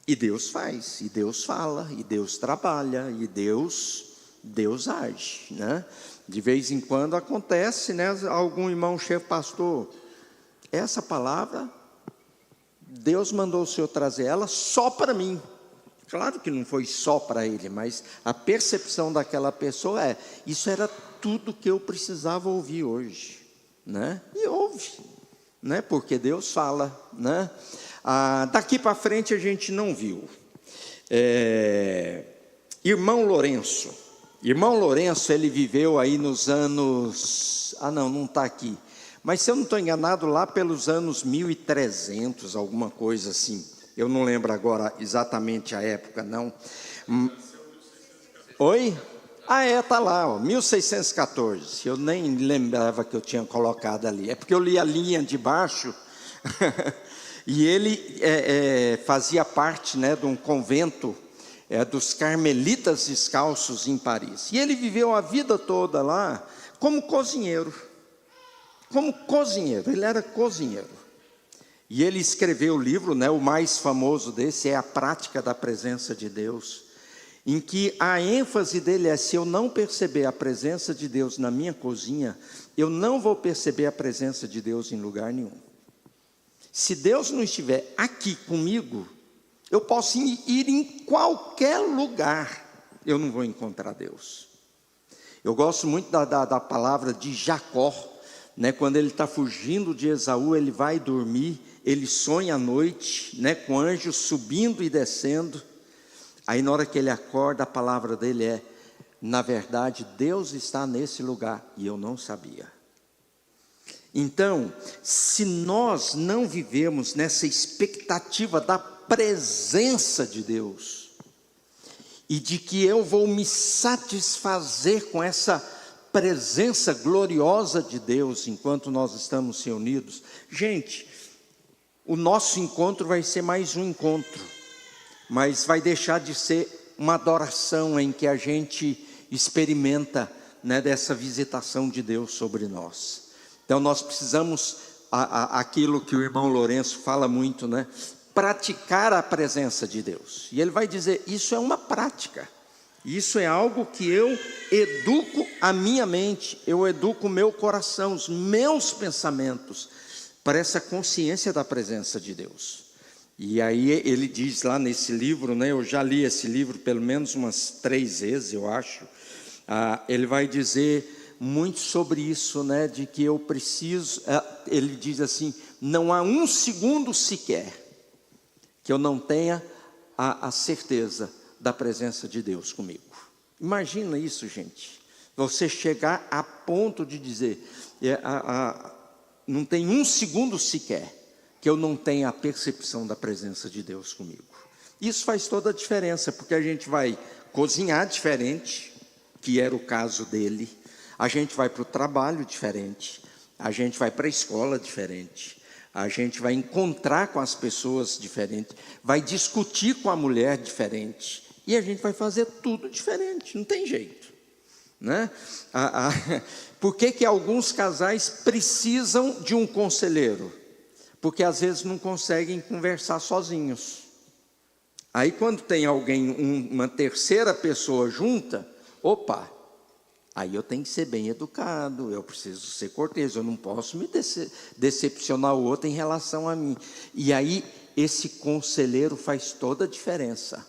E Deus faz, e Deus fala, e Deus trabalha, e Deus age, né? De vez em quando acontece, né? Algum irmão chega, pastor, essa palavra, Deus mandou o Senhor trazer ela só para mim. Claro que não foi só para ele, mas a percepção daquela pessoa isso era tudo que eu precisava ouvir hoje, né? E ouve, né? Porque Deus fala, né? Daqui para frente a gente não viu. Irmão Lourenço, ele viveu aí nos anos, não está aqui, mas se eu não estou enganado, lá pelos anos 1300, alguma coisa assim. Eu não lembro agora exatamente a época, não. Oi? Está lá, 1614. Eu nem lembrava que eu tinha colocado ali. É porque eu li a linha de baixo. E ele fazia parte, né, de um convento dos carmelitas descalços em Paris. E ele viveu a vida toda lá como cozinheiro. Ele era cozinheiro. E ele escreveu o livro, né, o mais famoso desse é A Prática da Presença de Deus, em que a ênfase dele é, se eu não perceber a presença de Deus na minha cozinha, eu não vou perceber a presença de Deus em lugar nenhum. Se Deus não estiver aqui comigo, eu posso ir em qualquer lugar, eu não vou encontrar Deus. Eu gosto muito da palavra de Jacó, né, quando ele está fugindo de Esaú, ele vai dormir, ele sonha à noite, né, com anjos subindo e descendo. Aí na hora que ele acorda, a palavra dele na verdade, Deus está nesse lugar, e eu não sabia. Então, se nós não vivemos nessa expectativa da presença de Deus, e de que eu vou me satisfazer com essa presença gloriosa de Deus enquanto nós estamos reunidos, gente, o nosso encontro vai ser mais um encontro, mas vai deixar de ser uma adoração em que a gente experimenta, né, dessa visitação de Deus sobre nós. Então nós precisamos, aquilo que o irmão Lourenço fala muito, né, praticar a presença de Deus. E ele vai dizer, isso é uma prática, isso é algo que eu educo a minha mente, eu educo o meu coração, os meus pensamentos, para essa consciência da presença de Deus. E aí ele diz lá nesse livro, né, eu já li esse livro pelo menos umas 3 vezes, eu acho, ele vai dizer muito sobre isso, né, de que eu preciso, ele diz assim, não há um segundo sequer que eu não tenha a certeza da presença de Deus comigo. Imagina isso, gente, você chegar a ponto de dizer, não tem um segundo sequer que eu não tenha a percepção da presença de Deus comigo. Isso faz toda a diferença, porque a gente vai cozinhar diferente, que era o caso dele, a gente vai para o trabalho diferente, a gente vai para a escola diferente, a gente vai encontrar com as pessoas diferente, vai discutir com a mulher diferente, e a gente vai fazer tudo diferente, não tem jeito, né? Por que alguns casais precisam de um conselheiro? Porque às vezes não conseguem conversar sozinhos. Aí quando tem alguém, uma terceira pessoa junta, opa, aí eu tenho que ser bem educado, eu preciso ser cortês, eu não posso me decepcionar o outro em relação a mim. E aí esse conselheiro faz toda a diferença.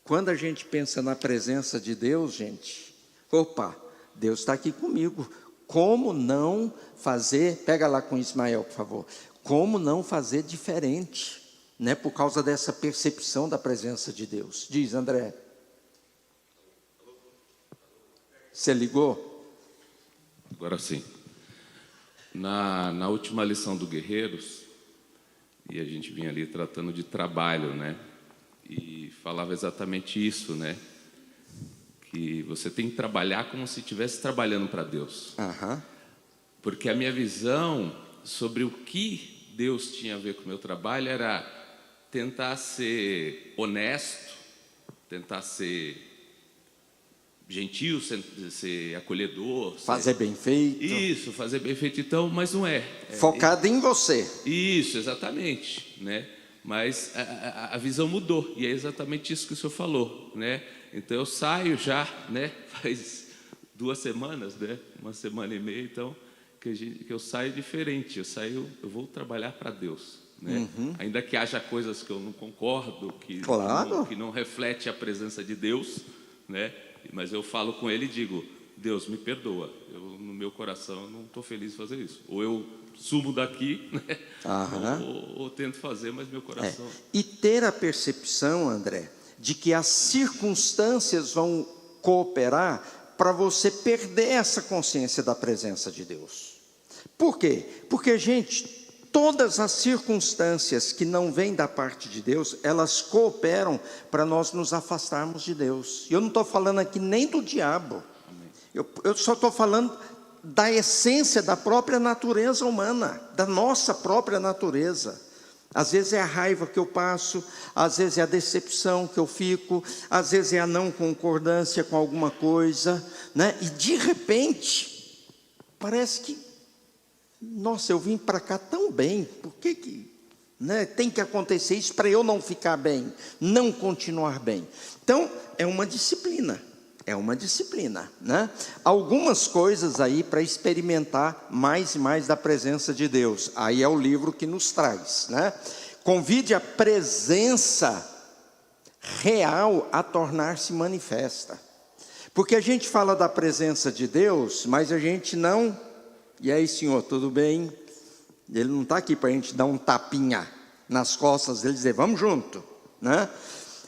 Quando a gente pensa na presença de Deus, gente, opa, Deus está aqui comigo. Como não fazer, pega lá com Ismael, por favor, como não fazer diferente, né, por causa dessa percepção da presença de Deus. Diz, André. Você ligou? Agora sim. Na última lição do Guerreiros, e a gente vinha ali tratando de trabalho, né? E falava exatamente isso, né? Que você tem que trabalhar como se estivesse trabalhando para Deus. Porque a minha visão sobre o que Deus tinha a ver com o meu trabalho era tentar ser honesto, tentar ser gentil, ser acolhedor. Fazer bem feito. Isso, fazer bem feito. Então, mas não é. Focado em você. Isso, exatamente, né? Mas a visão mudou, e é exatamente isso que o senhor falou, né? Então, eu saio já, né? Faz 2 semanas, né? 1 semana e meia, então, que eu saio diferente. Eu vou trabalhar para Deus, né? Ainda que haja coisas que eu não concordo, que não reflete a presença de Deus, né? Mas eu falo com ele e digo, Deus, me perdoa, no meu coração eu não estou feliz de fazer isso. Ou eu sumo daqui, né? ou tento fazer, mas meu coração... E ter a percepção, André, de que as circunstâncias vão cooperar para você perder essa consciência da presença de Deus. Por quê? Porque, gente, todas as circunstâncias que não vêm da parte de Deus, elas cooperam para nós nos afastarmos de Deus. E eu não estou falando aqui nem do diabo. Eu só estou falando da essência da própria natureza humana, da nossa própria natureza. Às vezes é a raiva que eu passo, às vezes é a decepção que eu fico, às vezes é a não concordância com alguma coisa, né? E de repente, parece que, nossa, eu vim para cá tão bem, por que né, tem que acontecer isso para eu não ficar bem, não continuar bem? Então, é uma disciplina. Né? Algumas coisas aí para experimentar mais e mais da presença de Deus. Aí é o livro que nos traz, né? Convide a presença real a tornar-se manifesta. Porque a gente fala da presença de Deus, mas a gente não... E aí, senhor, tudo bem? Ele não está aqui para a gente dar um tapinha nas costas dele e dizer, vamos junto, né?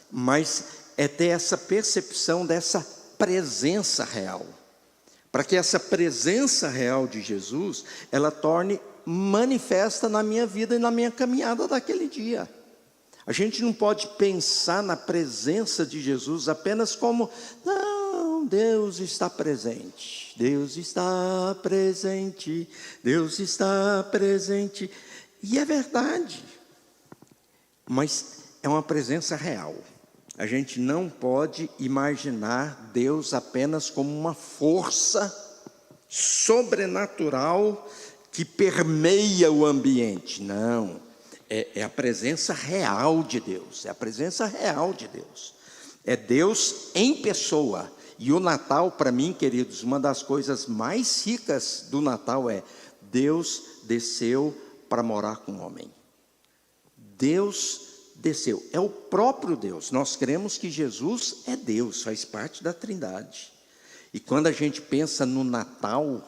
Mas é ter essa percepção dessa presença real. para que essa presença real de Jesus, ela torne manifesta na minha vida e na minha caminhada daquele dia. A gente não pode pensar na presença de Jesus apenas como, não, Deus está presente, Deus está presente, Deus está presente. E é verdade, mas é uma presença real. A gente não pode imaginar Deus apenas como uma força sobrenatural que permeia o ambiente. Não, é a presença real de Deus, é a presença real de Deus. É Deus em pessoa. E o Natal, para mim, queridos, uma das coisas mais ricas do Natal é Deus desceu para morar com o homem. Deus desceu, é o próprio Deus. Nós cremos que Jesus é Deus, faz parte da Trindade. E quando a gente pensa no Natal,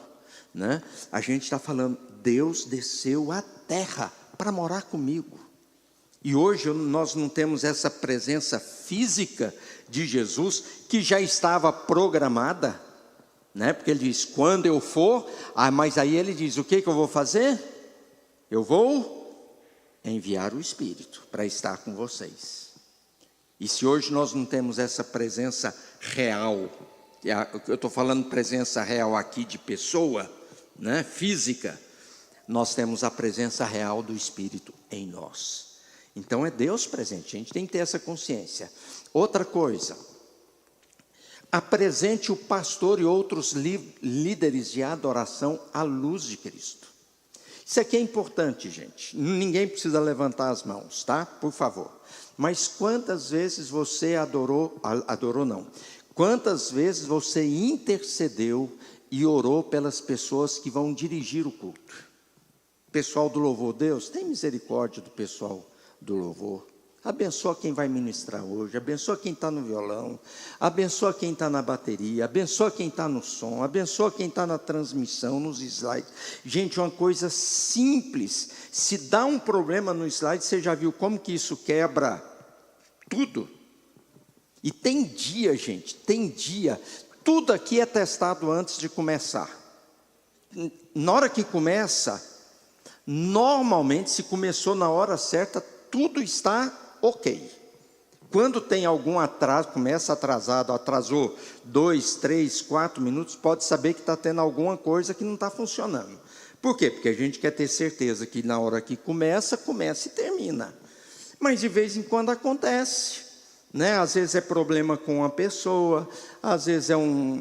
né, a gente está falando, Deus desceu à terra para morar comigo. E hoje nós não temos essa presença física de Jesus, que já estava programada, né? Porque ele diz, quando eu for, mas aí ele diz, o que eu vou fazer? Eu vou enviar o Espírito para estar com vocês. E se hoje nós não temos essa presença real, eu estou falando presença real aqui de pessoa, né, física, nós temos a presença real do Espírito em nós. Então é Deus presente, a gente tem que ter essa consciência. Outra coisa, apresente o pastor e outros líderes de adoração à luz de Cristo. Isso aqui é importante, gente. Ninguém precisa levantar as mãos, tá? Por favor. Mas quantas vezes você adorou não. Quantas vezes você intercedeu e orou pelas pessoas que vão dirigir o culto? Pessoal do louvor, Deus, tem misericórdia do pessoal do louvor. Abençoa quem vai ministrar hoje, abençoa quem está no violão, abençoa quem está na bateria, abençoa quem está no som, abençoa quem está na transmissão, nos slides. Gente, uma coisa simples, se dá um problema no slide, você já viu como que isso quebra tudo? E tem dia, gente, tem dia, tudo aqui é testado antes de começar. Na hora que começa, normalmente, se começou na hora certa, tudo está ok. Quando tem algum atraso, começa atrasado, atrasou 2, 3, 4 minutos, pode saber que está tendo alguma coisa que não está funcionando. Por quê? Porque a gente quer ter certeza que na hora que começa e termina. Mas de vez em quando acontece, né? Às vezes é problema com uma pessoa, às vezes é um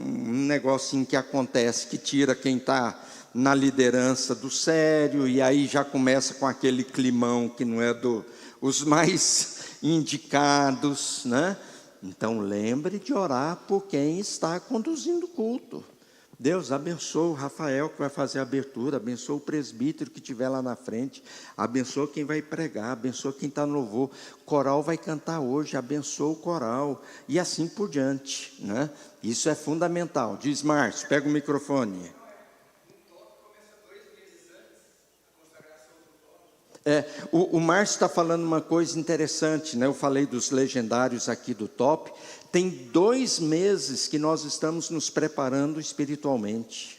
negocinho que acontece que tira quem está na liderança do sério, e aí já começa com aquele climão que não é os mais indicados, né? Então lembre de orar por quem está conduzindo o culto. Deus abençoa o Rafael que vai fazer a abertura, abençoa o presbítero que estiver lá na frente, abençoa quem vai pregar, abençoa quem está no louvor, coral vai cantar hoje, abençoa o coral, e assim por diante, né? Isso é fundamental. Diz Márcio, pega o microfone. O Márcio está falando uma coisa interessante, né? Eu falei dos legendários aqui do top. Tem 2 meses que nós estamos nos preparando espiritualmente.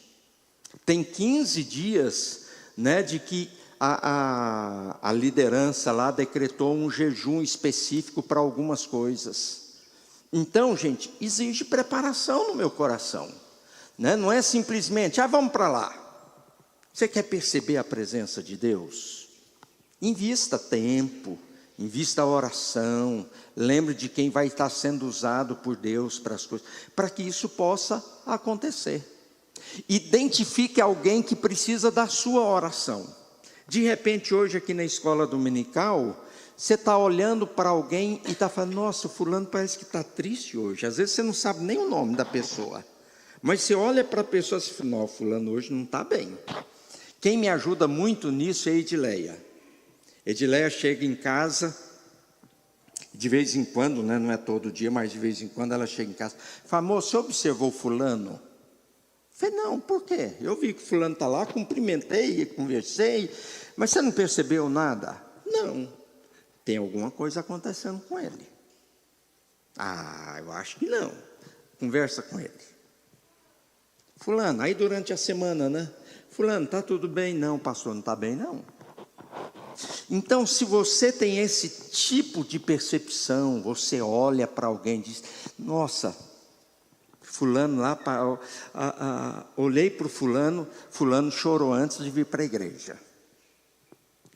Tem 15 dias, né, de que a liderança lá decretou um jejum específico para algumas coisas. Então, gente, exige preparação no meu coração, né? Não é simplesmente, vamos para lá. Você quer perceber a presença de Deus? Invista tempo, invista a oração, lembre de quem vai estar sendo usado por Deus para as coisas, para que isso possa acontecer. Identifique alguém que precisa da sua oração. De repente, hoje aqui na escola dominical, você está olhando para alguém e está falando, nossa, fulano parece que está triste hoje. Às vezes você não sabe nem o nome da pessoa, mas você olha para a pessoa e fala, não, fulano hoje não está bem. Quem me ajuda muito nisso é a Edileia. Edileia chega em casa, de vez em quando, né, não é todo dia, mas de vez em quando ela chega em casa, fala, amor, você observou fulano? Eu falei, não, por quê? Eu vi que fulano está lá, cumprimentei, conversei, mas você não percebeu nada? Não, tem alguma coisa acontecendo com ele. Eu acho que não. Conversa com ele. Fulano, aí durante a semana, né? Fulano, está tudo bem? Não, pastor, não está bem, não. Então, se você tem esse tipo de percepção, você olha para alguém e diz, nossa, fulano lá, olhei para o fulano chorou antes de vir para a igreja.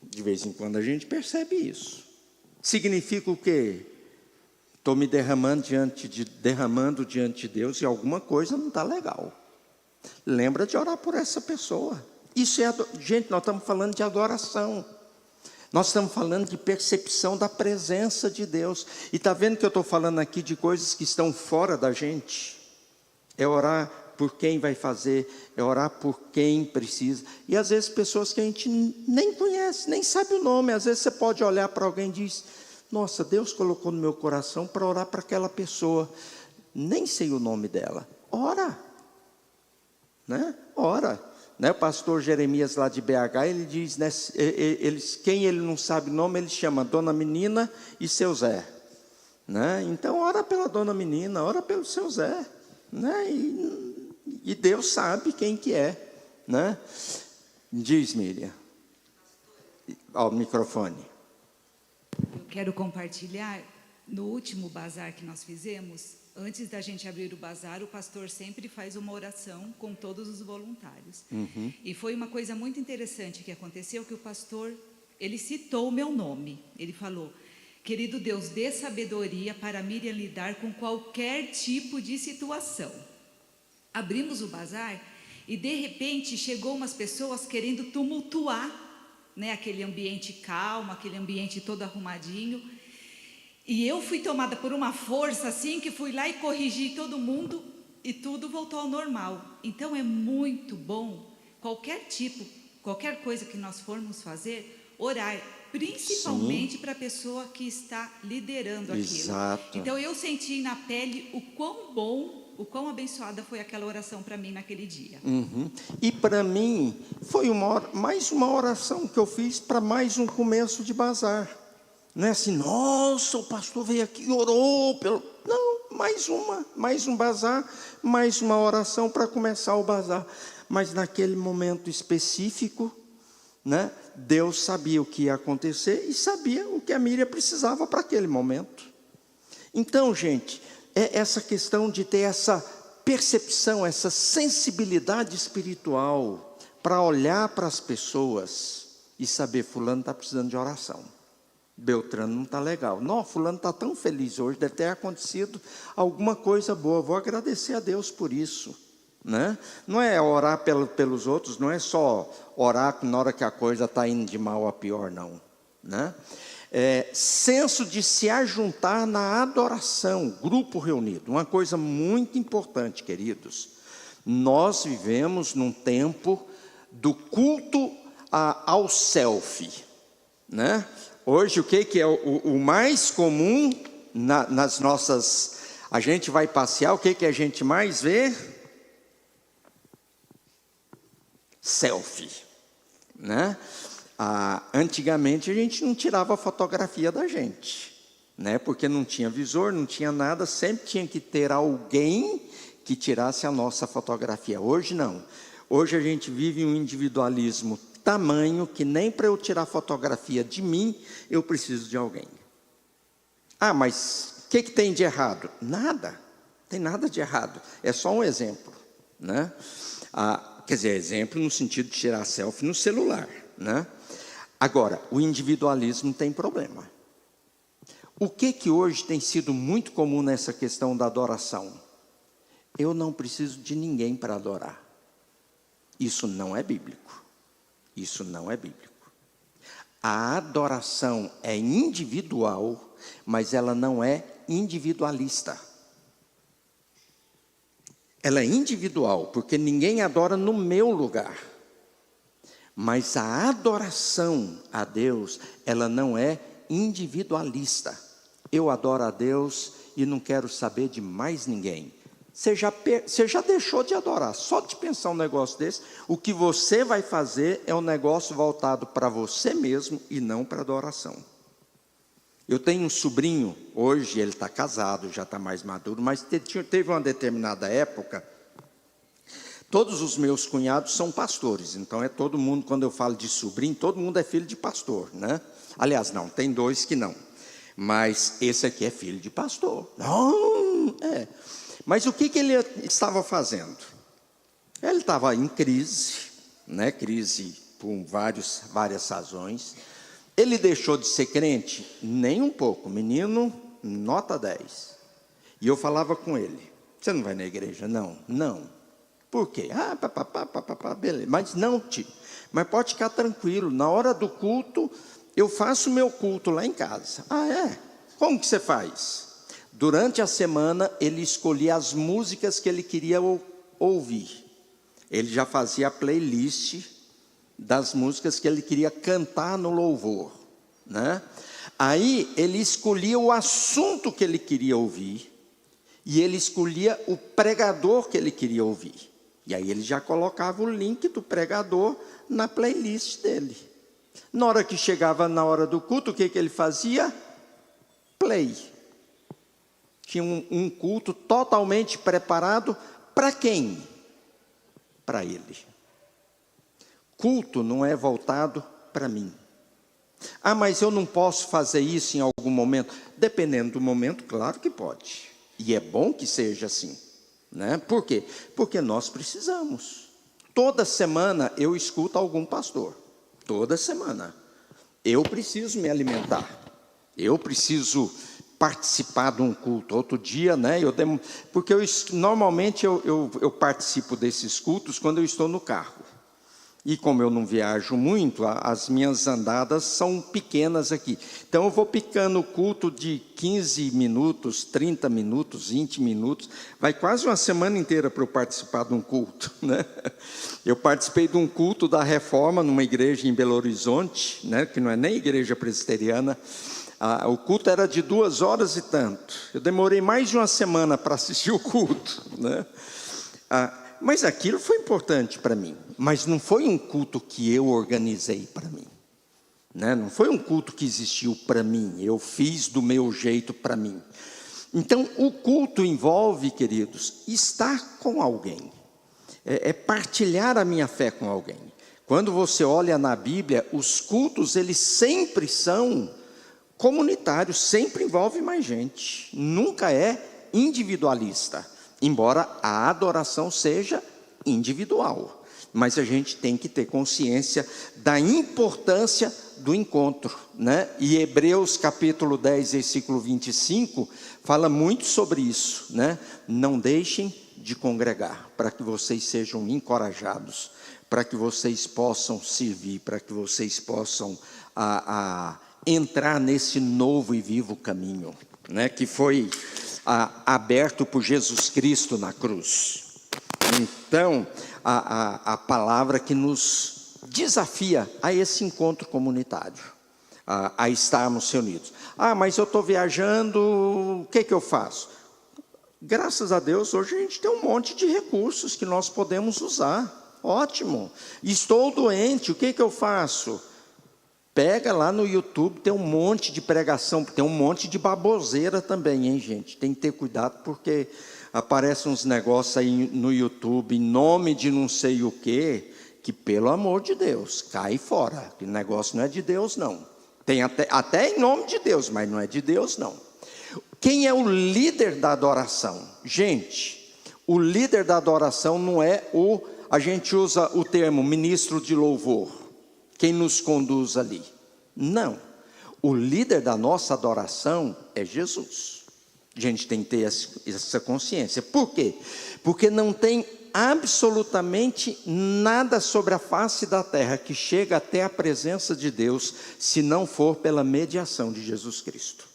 De vez em quando a gente percebe isso. Significa o quê? Estou me derramando diante de Deus e alguma coisa não está legal. Lembra de orar por essa pessoa. Isso é, gente, nós estamos falando de adoração. Nós estamos falando de percepção da presença de Deus. E está vendo que eu estou falando aqui de coisas que estão fora da gente? É orar por quem vai fazer, é orar por quem precisa. E às vezes pessoas que a gente nem conhece, nem sabe o nome. Às vezes você pode olhar para alguém e diz, nossa, Deus colocou no meu coração para orar para aquela pessoa. Nem sei o nome dela. Ora. Né? Ora. Né? O pastor Jeremias lá de BH, ele diz, né, quem ele não sabe o nome, ele chama Dona Menina e seu Zé. Né? Então, ora pela Dona Menina, ora pelo seu Zé. Né? E Deus sabe quem que é. Né? Diz, Miriam. Ao microfone. Eu quero compartilhar, no último bazar que nós fizemos, antes da gente abrir o bazar, o pastor sempre faz uma oração com todos os voluntários. Uhum. E foi uma coisa muito interessante que aconteceu, que o pastor, ele citou o meu nome. Ele falou, querido Deus, dê sabedoria para Miriam lidar com qualquer tipo de situação. Abrimos o bazar e, de repente, chegou umas pessoas querendo tumultuar, né, aquele ambiente calmo, aquele ambiente todo arrumadinho. E eu fui tomada por uma força assim, que fui lá e corrigi todo mundo e tudo voltou ao normal. Então é muito bom, qualquer coisa que nós formos fazer, orar, principalmente para a pessoa que está liderando aquilo. Exato. Então eu senti na pele o quão bom, o quão abençoada foi aquela oração para mim naquele dia. Uhum. E para mim, foi mais uma oração que eu fiz para mais um começo de bazar. Não é assim, nossa, o pastor veio aqui e orou pelo... Não, mais um bazar, mais uma oração para começar o bazar. Mas naquele momento específico, né, Deus sabia o que ia acontecer e sabia o que a Miriam precisava para aquele momento. Então, gente, é essa questão de ter essa percepção, essa sensibilidade espiritual para olhar para as pessoas e saber, fulano está precisando de oração. Beltrano não está legal. Não, fulano está tão feliz hoje, deve ter acontecido alguma coisa boa. Vou agradecer a Deus por isso. Né? Não é orar pelos outros, não é só orar na hora que a coisa está indo de mal a pior, não. Né? Senso de se ajuntar na adoração, grupo reunido. Uma coisa muito importante, queridos. Nós vivemos num tempo do culto ao selfie. Né? Hoje, o que é o mais comum nas nossas... A gente vai passear, o que a gente mais vê? Selfie. Né? Antigamente, a gente não tirava fotografia da gente. Né? Porque não tinha visor, não tinha nada, sempre tinha que ter alguém que tirasse a nossa fotografia. Hoje, não. Hoje, a gente vive um individualismo tamanho que nem para eu tirar fotografia de mim, eu preciso de alguém. Mas o que tem de errado? Nada, não tem nada de errado, é só um exemplo. Né? Quer dizer, exemplo no sentido de tirar selfie no celular. Né? Agora, o individualismo tem problema. O que hoje tem sido muito comum nessa questão da adoração? Eu não preciso de ninguém para adorar. Isso não é bíblico. Isso não é bíblico. A adoração é individual, mas ela não é individualista. Ela é individual, porque ninguém adora no meu lugar. Mas a adoração a Deus, ela não é individualista. Eu adoro a Deus e não quero saber de mais ninguém. Você já deixou de adorar. Só de pensar um negócio desse, o que você vai fazer é um negócio voltado para você mesmo e não para adoração. Eu tenho um sobrinho, hoje ele está casado, já está mais maduro, mas teve uma determinada época, Todos os meus cunhados são pastores, então é todo mundo, quando eu falo de sobrinho, todo mundo é filho de pastor, né? Aliás, não, tem 2 que não, mas esse aqui é filho de pastor. Não, é. Mas o que ele estava fazendo? Ele estava em crise, né? Crise por várias razões. Ele deixou de ser crente? Nem um pouco, menino, nota 10. E eu falava com ele, você não vai na igreja? Não, não. Por quê? Beleza. Mas não, tio. Mas pode ficar tranquilo. Na hora do culto, eu faço o meu culto lá em casa. Ah, é? Como que você faz? Durante a semana, ele escolhia as músicas que ele queria ouvir. Ele já fazia a playlist das músicas que ele queria cantar no louvor, né? Aí, ele escolhia o assunto que ele queria ouvir. E ele escolhia o pregador que ele queria ouvir. E aí ele já colocava o link do pregador na playlist dele. Na hora que chegava na hora do culto, o que ele fazia? Play. Tinha um culto totalmente preparado para quem? Para ele. Culto não é voltado para mim. Ah, mas eu não posso fazer isso em algum momento? Dependendo do momento, claro que pode. E é bom que seja assim, né? Por quê? Porque nós precisamos. Toda semana eu escuto algum pastor. Toda semana. Eu preciso me alimentar. Eu preciso participar de um culto. Outro dia, né? Porque normalmente eu participo desses cultos quando eu estou no carro. E como eu não viajo muito, as minhas andadas são pequenas aqui. Então eu vou picando o culto de 15 minutos, 30 minutos, 20 minutos. Vai quase uma semana inteira para eu participar de um culto, né? Eu participei de um culto da Reforma numa igreja em Belo Horizonte, né? Que não é nem igreja presbiteriana. O culto era de 2 horas e tanto. Eu demorei mais de uma semana para assistir o culto, né? Mas aquilo foi importante para mim. Mas não foi um culto que eu organizei para mim, né? Não foi um culto que existiu para mim. Eu fiz do meu jeito para mim. Então, o culto envolve, queridos, estar com alguém. É partilhar a minha fé com alguém. Quando você olha na Bíblia, os cultos, eles sempre são comunitários, sempre envolve mais gente. Nunca é individualista. Embora a adoração seja individual. Mas a gente tem que ter consciência da importância do encontro, né? E Hebreus capítulo 10, versículo 25, fala muito sobre isso, né? Não deixem de congregar, para que vocês sejam encorajados, para que vocês possam servir, para que vocês possam entrar nesse novo e vivo caminho, né? Que foi aberto por Jesus Cristo na cruz. Então, a palavra que nos desafia a esse encontro comunitário, a estarmos reunidos. Mas eu estou viajando, o que eu faço? Graças a Deus, hoje a gente tem um monte de recursos que nós podemos usar. Ótimo. Estou doente, o que eu faço? Pega lá no YouTube, tem um monte de pregação, tem um monte de baboseira também, hein, gente? Tem que ter cuidado, porque aparecem uns negócios aí no YouTube, em nome de não sei o quê, que, pelo amor de Deus, cai fora. Que negócio não é de Deus, não. Tem até em nome de Deus, mas não é de Deus, não. Quem é o líder da adoração? Gente, o líder da adoração não é a gente usa o termo ministro de louvor, quem nos conduz ali. Não. O líder da nossa adoração é Jesus. A gente tem que ter essa consciência. Por quê? Porque não tem absolutamente nada sobre a face da terra que chega até a presença de Deus, se não for pela mediação de Jesus Cristo.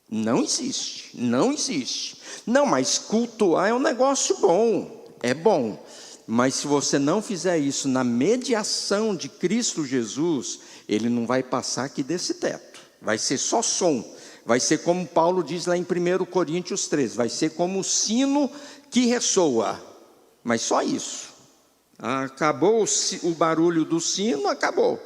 Não existe, não existe. Não, mas cultuar é um negócio bom, é bom. Mas se você não fizer isso na mediação de Cristo Jesus, ele não vai passar aqui desse teto. Vai ser só som. Vai ser como Paulo diz lá em 1 Coríntios 13. Vai ser como o sino que ressoa. Mas só isso. Acabou o barulho do sino, acabou.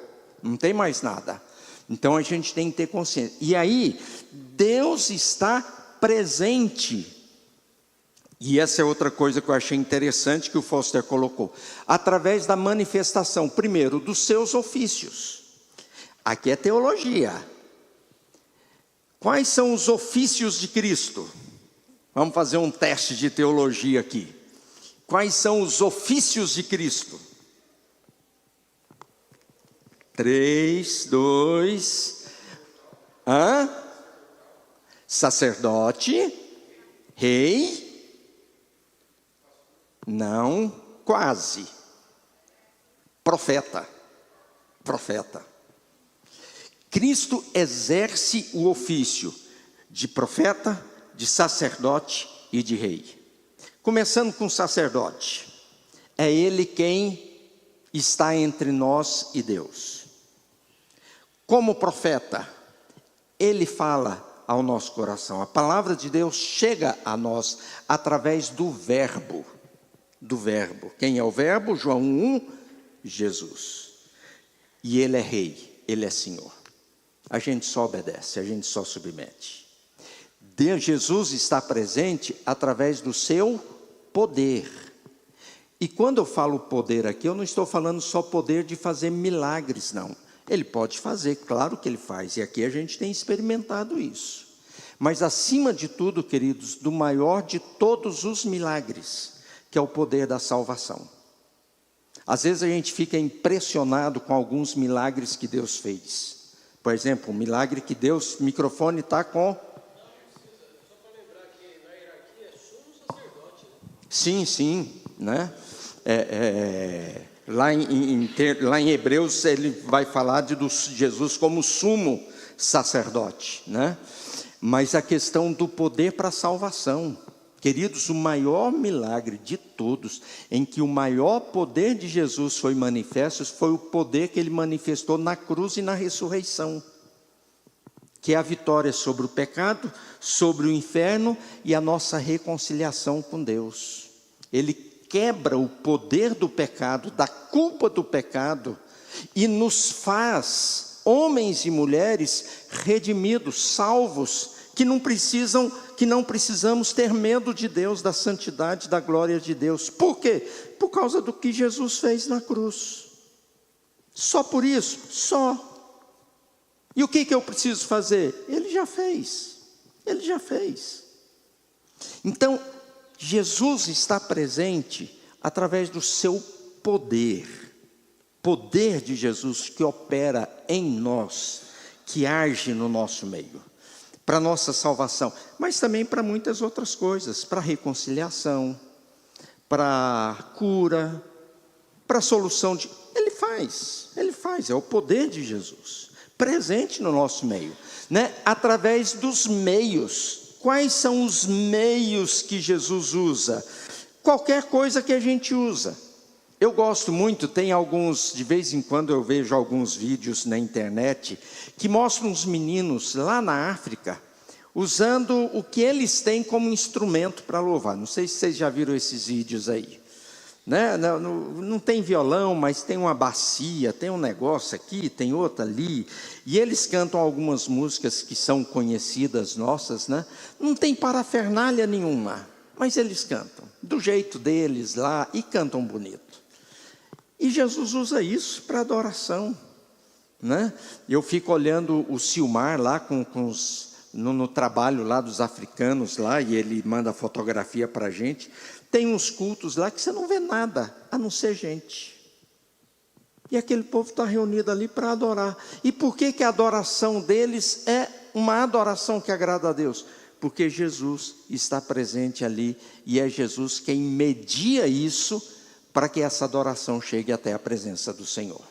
Não tem mais nada. Então a gente tem que ter consciência. E aí, Deus está presente E essa é outra coisa que eu achei interessante que o Foster colocou. Através da manifestação, primeiro, dos seus ofícios. Aqui é teologia. Quais são os ofícios de Cristo? Vamos fazer um teste de teologia aqui. Quais são os ofícios de Cristo? 3, 2... Sacerdote, rei... Não, quase. Profeta. Cristo exerce o ofício de profeta, de sacerdote e de rei. Começando com o sacerdote. É ele quem está entre nós e Deus. Como profeta, ele fala ao nosso coração. A palavra de Deus chega a nós através do verbo. Quem é o verbo? João 1, Jesus. E ele é rei, ele é Senhor. A gente só obedece, a gente só submete. Jesus está presente através do seu poder. E quando eu falo poder aqui, eu não estou falando só poder de fazer milagres, não. Ele pode fazer, claro que ele faz, e aqui a gente tem experimentado isso. Mas acima de tudo, queridos, do maior de todos os milagres, que é o poder da salvação. Às vezes a gente fica impressionado com alguns milagres que Deus fez. Por exemplo, um milagre que Deus, o microfone está com... Só para lembrar que na hierarquia é sumo sacerdote. Sim, né? Lá em Hebreus ele vai falar de Jesus como sumo sacerdote, né? Mas a questão do poder para a salvação. Queridos, o maior milagre de todos, em que o maior poder de Jesus foi manifesto, foi o poder que ele manifestou na cruz e na ressurreição, que é a vitória sobre o pecado, sobre o inferno e a nossa reconciliação com Deus. Ele quebra o poder do pecado, da culpa do pecado, e nos faz homens e mulheres redimidos, salvos, que não precisamos ter medo de Deus, da santidade, da glória de Deus. Por quê? Por causa do que Jesus fez na cruz. Só por isso? Só. E o que eu preciso fazer? Ele já fez. Então, Jesus está presente através do seu poder. Poder de Jesus que opera em nós, que age no nosso meio. Para nossa salvação, mas também para muitas outras coisas, para reconciliação, para cura, para solução de... Ele faz, é o poder de Jesus, presente no nosso meio, né? Através dos meios. Quais são os meios que Jesus usa? Qualquer coisa que a gente usa. Eu gosto muito, tem alguns, de vez em quando eu vejo alguns vídeos na internet, que mostram os meninos lá na África, usando o que eles têm como instrumento para louvar. Não sei se vocês já viram esses vídeos aí. Né? Não tem violão, mas tem uma bacia, tem um negócio aqui, tem outro ali. E eles cantam algumas músicas que são conhecidas nossas, né? Não tem parafernália nenhuma, mas eles cantam, do jeito deles lá, e cantam bonito. E Jesus usa isso para adoração, né? Eu fico olhando o Silmar lá no trabalho lá dos africanos lá, e ele manda fotografia para a gente. Tem uns cultos lá que você não vê nada, a não ser gente. E aquele povo está reunido ali para adorar. E por que a adoração deles é uma adoração que agrada a Deus? Porque Jesus está presente ali, e é Jesus quem media isso, para que essa adoração chegue até a presença do Senhor.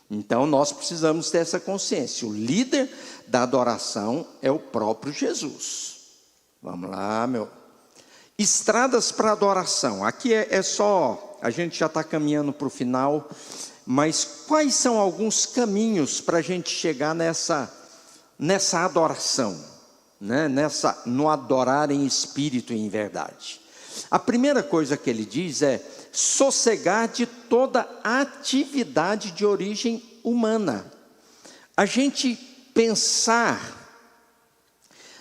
Então nós precisamos ter essa consciência. O líder da adoração é o próprio Jesus. Vamos lá, Estradas para adoração. Aqui é só, a gente já está caminhando para o final, mas quais são alguns caminhos para a gente chegar nessa adoração, né? No adorar em espírito e em verdade? A primeira coisa que ele diz é sossegar de toda atividade de origem humana. A gente pensar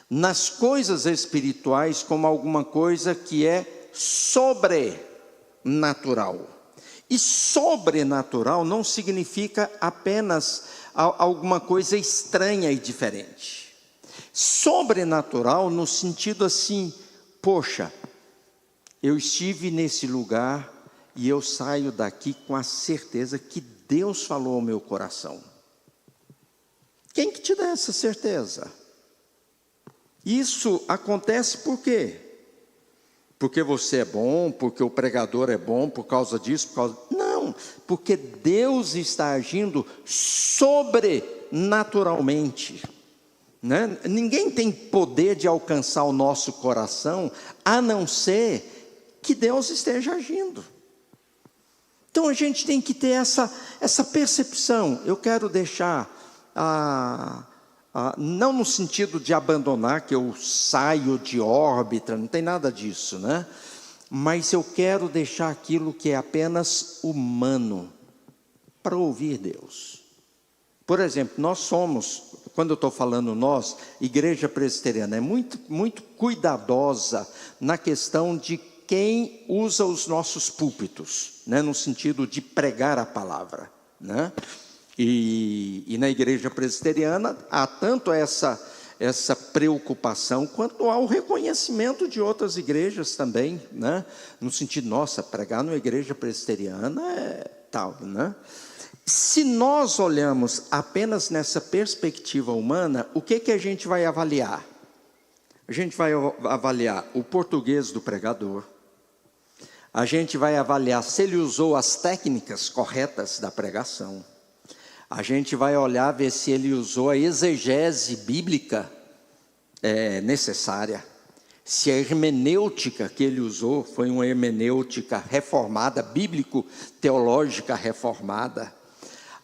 nas coisas espirituais como alguma coisa que é sobrenatural. E sobrenatural não significa apenas alguma coisa estranha e diferente. Sobrenatural no sentido assim, poxa, eu estive nesse lugar e eu saio daqui com a certeza que Deus falou ao meu coração. Quem que te dá essa certeza? Isso acontece por quê? Porque você é bom, porque o pregador é bom, por causa disso, por causa... Não, porque Deus está agindo sobrenaturalmente, né? Ninguém tem poder de alcançar o nosso coração, a não ser que Deus esteja agindo. Então a gente tem que ter essa percepção. Eu quero deixar, não no sentido de abandonar, que eu saio de órbita, não tem nada disso, né? Mas eu quero deixar aquilo que é apenas humano, para ouvir Deus. Por exemplo, nós somos, quando eu estou falando nós, Igreja Presbiteriana é muito, muito cuidadosa na questão de quem usa os nossos púlpitos, né? No sentido de pregar a palavra, né? E na Igreja Presbiteriana há tanto essa preocupação, quanto há o reconhecimento de outras igrejas também, né? No sentido, nossa, pregar numa igreja presbiteriana é tal, né? Se nós olhamos apenas nessa perspectiva humana, o que a gente vai avaliar? A gente vai avaliar o português do pregador, a gente vai avaliar se ele usou as técnicas corretas da pregação, a gente vai olhar, ver se ele usou a exegese bíblica necessária, se a hermenêutica que ele usou foi uma hermenêutica reformada, bíblico-teológica reformada.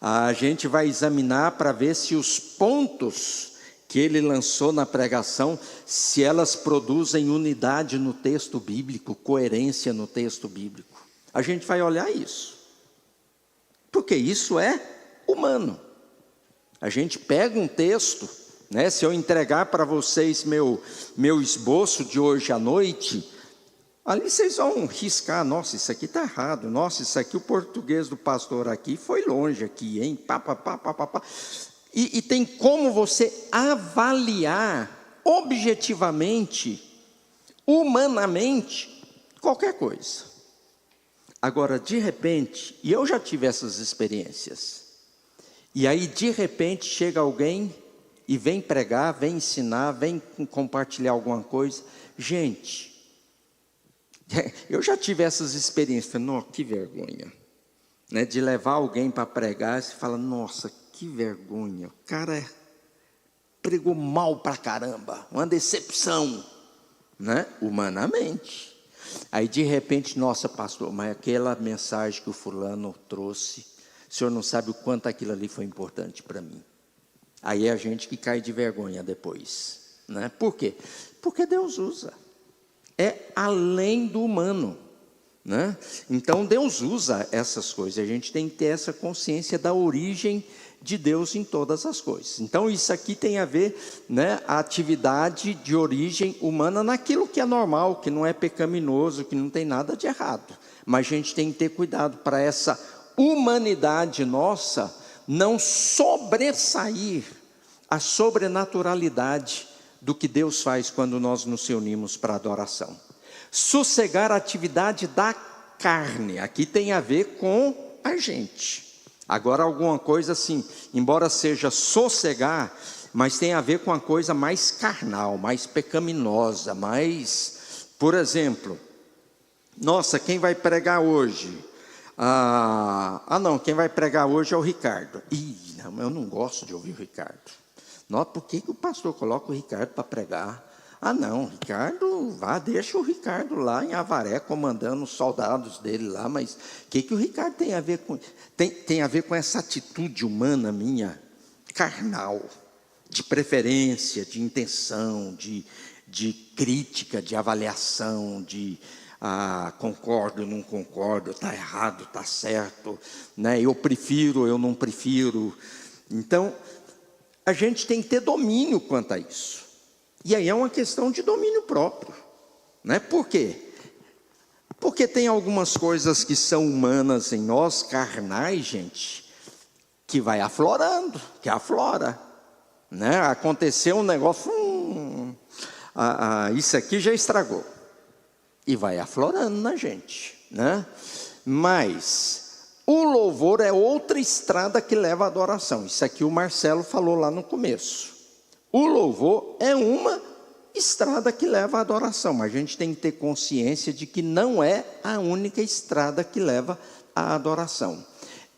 A gente vai examinar para ver se os pontos que ele lançou na pregação, se elas produzem unidade no texto bíblico, coerência no texto bíblico. A gente vai olhar isso, porque isso é humano. A gente pega um texto, né? Se eu entregar para vocês meu esboço de hoje à noite, ali vocês vão riscar, nossa, isso aqui está errado, nossa, isso aqui, o português do pastor aqui foi longe aqui, hein? E tem como você avaliar objetivamente, humanamente, qualquer coisa. Agora, de repente, e eu já tive essas experiências, e aí de repente chega alguém e vem pregar, vem ensinar, vem compartilhar alguma coisa. Gente, eu já tive essas experiências, nossa, que vergonha, né? De levar alguém para pregar, e você fala, nossa, que vergonha, o cara pregou mal pra caramba, uma decepção, né? Humanamente. Aí de repente, nossa, pastor, mas aquela mensagem que o fulano trouxe, o senhor não sabe o quanto aquilo ali foi importante para mim. Aí é a gente que cai de vergonha depois, né? Por quê? Porque Deus usa. É além do humano, né? Então Deus usa essas coisas. A gente tem que ter essa consciência da origem de Deus em todas as coisas. Então isso aqui tem a ver, né, a atividade de origem humana naquilo que é normal, que não é pecaminoso, que não tem nada de errado. Mas a gente tem que ter cuidado para essa humanidade nossa não sobressair a sobrenaturalidade do que Deus faz quando nós nos reunimos para adoração. Sossegar a atividade da carne, aqui tem a ver com a gente. Agora alguma coisa assim, embora seja sossegar, mas tem a ver com uma coisa mais carnal, mais pecaminosa, mais, por exemplo, nossa, quem vai pregar hoje? Não, quem vai pregar hoje é o Ricardo. Não, eu não gosto de ouvir o Ricardo. Nossa, por que o pastor coloca o Ricardo para pregar? Não, Ricardo, deixa o Ricardo lá em Avaré, comandando os soldados dele lá, mas o que o Ricardo tem a ver com... Tem a ver com essa atitude humana minha, carnal, de preferência, de intenção, de crítica, de avaliação, de... concordo, não concordo, está errado, está certo, né? Eu prefiro, eu não prefiro. Então, a gente tem que ter domínio quanto a isso. E aí é uma questão de domínio próprio, né? Por quê? Porque tem algumas coisas que são humanas em nós, carnais, gente, que vai aflorando, que aflora, né? Aconteceu um negócio, isso aqui já estragou, e vai aflorando na gente, né? Mas o louvor é outra estrada que leva à adoração. Isso aqui o Marcelo falou lá no começo. O louvor é uma estrada que leva à adoração, mas a gente tem que ter consciência de que não é a única estrada que leva à adoração.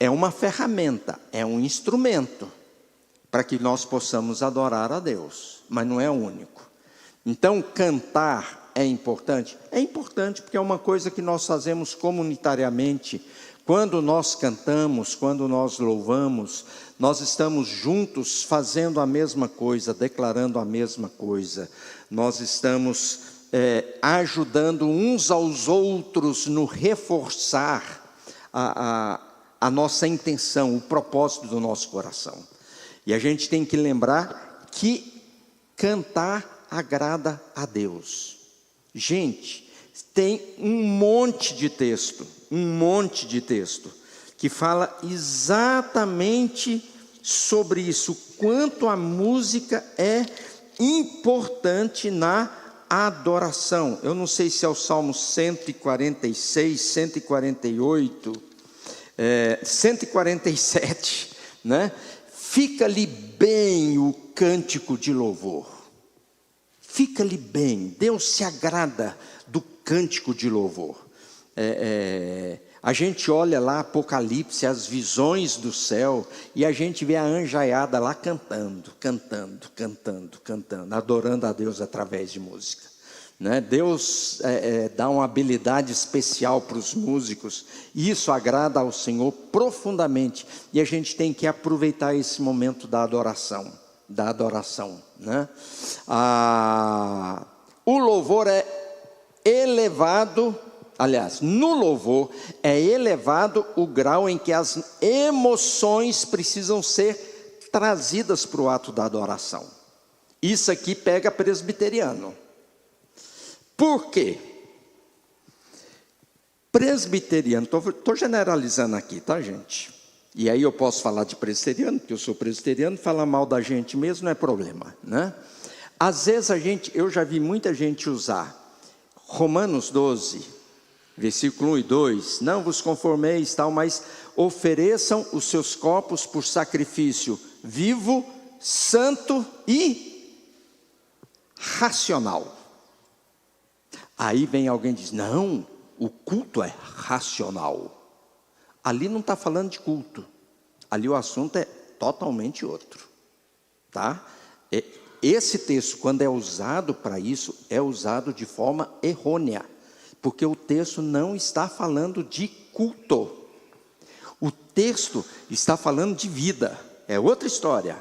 É uma ferramenta, é um instrumento para que nós possamos adorar a Deus, mas não é o único. Então, cantar é importante? É importante porque é uma coisa que nós fazemos comunitariamente. Quando nós cantamos, quando nós louvamos, nós estamos juntos fazendo a mesma coisa, declarando a mesma coisa. Nós estamos ajudando uns aos outros no reforçar a nossa intenção, o propósito do nosso coração. E a gente tem que lembrar que cantar agrada a Deus. Gente, tem um monte de texto que fala exatamente sobre isso, quanto a música é importante na adoração. Eu não sei se é o Salmo 146, 148, 147, né? Fica-lhe bem o cântico de louvor. Fica-lhe bem, Deus se agrada do cântico de louvor. A gente olha lá Apocalipse, as visões do céu, e a gente vê a anjaiada lá cantando, adorando a Deus através de música, né? Deus dá uma habilidade especial para os músicos, e isso agrada ao Senhor profundamente, e a gente tem que aproveitar esse momento da adoração, né? O louvor é elevado. Aliás, no louvor é elevado o grau em que as emoções precisam ser trazidas para o ato da adoração. Isso aqui pega presbiteriano. Por quê? Presbiteriano, estou generalizando aqui, tá, gente? E aí eu posso falar de presbiteriano, porque eu sou presbiteriano, falar mal da gente mesmo não é problema, né? Às vezes eu já vi muita gente usar Romanos 12, versículo 1 e 2, não vos conformeis, tal, mas ofereçam os seus corpos por sacrifício vivo, santo e racional. Aí vem alguém e diz, não, o culto é racional. Ali não está falando de culto, ali o assunto é totalmente outro, tá? Esse texto, quando é usado para isso, é usado de forma errônea, porque o texto não está falando de culto. O texto está falando de vida, é outra história.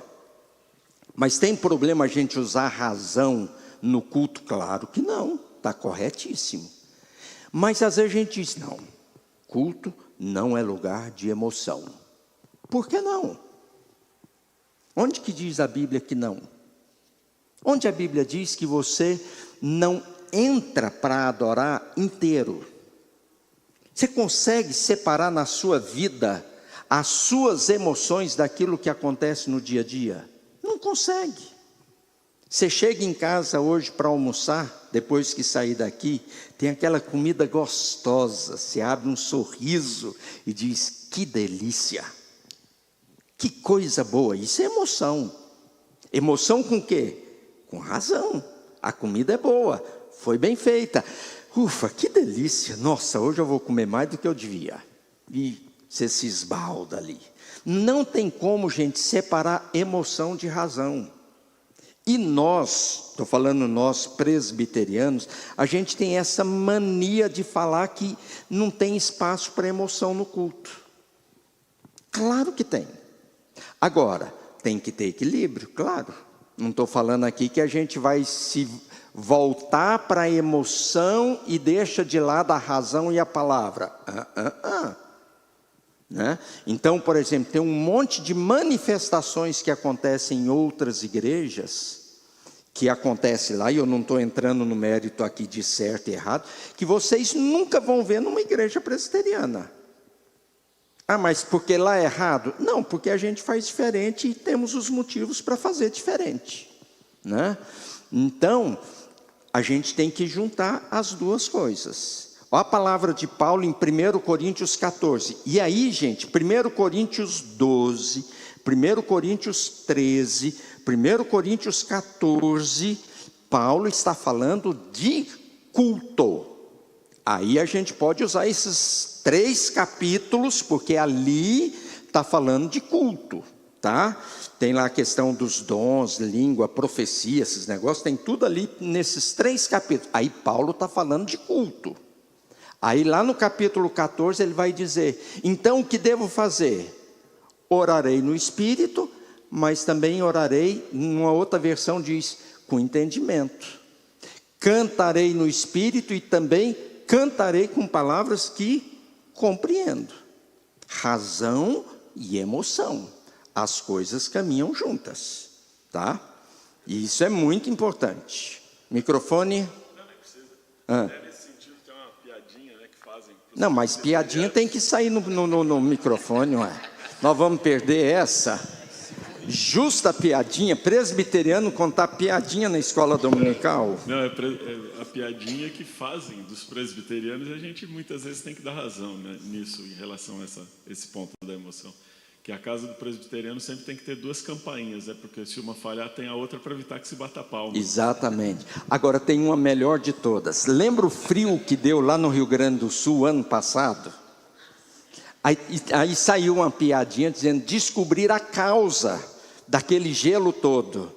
Mas tem problema a gente usar razão no culto? Claro que não, está corretíssimo. Mas às vezes a gente diz, não, culto não é lugar de emoção. Por que não? Onde que diz a Bíblia que não? Onde a Bíblia diz que você não entra para adorar inteiro? Você consegue separar na sua vida as suas emoções daquilo que acontece no dia a dia? Não consegue. Você chega em casa hoje para almoçar, depois que sair daqui, tem aquela comida gostosa, você abre um sorriso e diz, que delícia, que coisa boa. Isso é emoção. Emoção com quê? Com razão. A comida é boa, foi bem feita. Ufa, que delícia, nossa, hoje eu vou comer mais do que eu devia. E você se esbalda ali. Não tem como, gente, separar emoção de razão. E nós, estou falando nós presbiterianos, a gente tem essa mania de falar que não tem espaço para emoção no culto. Claro que tem. Agora, tem que ter equilíbrio, claro. Não estou falando aqui que a gente vai se voltar para a emoção e deixa de lado a razão e a palavra. Né? Então, por exemplo, tem um monte de manifestações que acontecem em outras igrejas que acontece lá, e eu não estou entrando no mérito aqui de certo e errado, que vocês nunca vão ver numa igreja presbiteriana. Ah, mas porque lá é errado? Não, porque a gente faz diferente e temos os motivos para fazer diferente, né? Então, a gente tem que juntar as duas coisas. Olha a palavra de Paulo em 1 Coríntios 14. E aí, gente, 1 Coríntios 12, 1 Coríntios 13, 1 Coríntios 14, Paulo está falando de culto. Aí a gente pode usar esses 3 capítulos, porque ali está falando de culto, tá? Tem lá a questão dos dons, língua, profecia, esses negócios, tem tudo ali nesses 3 capítulos. Aí Paulo está falando de culto. Aí lá no capítulo 14 ele vai dizer, então o que devo fazer? Orarei no Espírito, mas também orarei, numa outra versão diz, com entendimento. Cantarei no Espírito e também cantarei com palavras que compreendo. Razão e emoção. As coisas caminham juntas, tá? E isso é muito importante. Microfone. Não precisa. Nesse sentido tem uma piadinha, né, que fazem. Não, mas piadinha tem que sair no microfone, ué. Nós vamos perder essa. Justa piadinha, presbiteriano contar piadinha na escola dominical. Não, é a piadinha que fazem dos presbiterianos, e a gente muitas vezes tem que dar razão, né, nisso, em relação a esse ponto da emoção. Que a casa do presbiteriano sempre tem que ter 2 campainhas, né, porque se uma falhar, tem a outra para evitar que se bata palma. Exatamente. Agora tem uma melhor de todas. Lembra o frio que deu lá no Rio Grande do Sul ano passado? Aí saiu uma piadinha dizendo, descobrir a causa daquele gelo todo,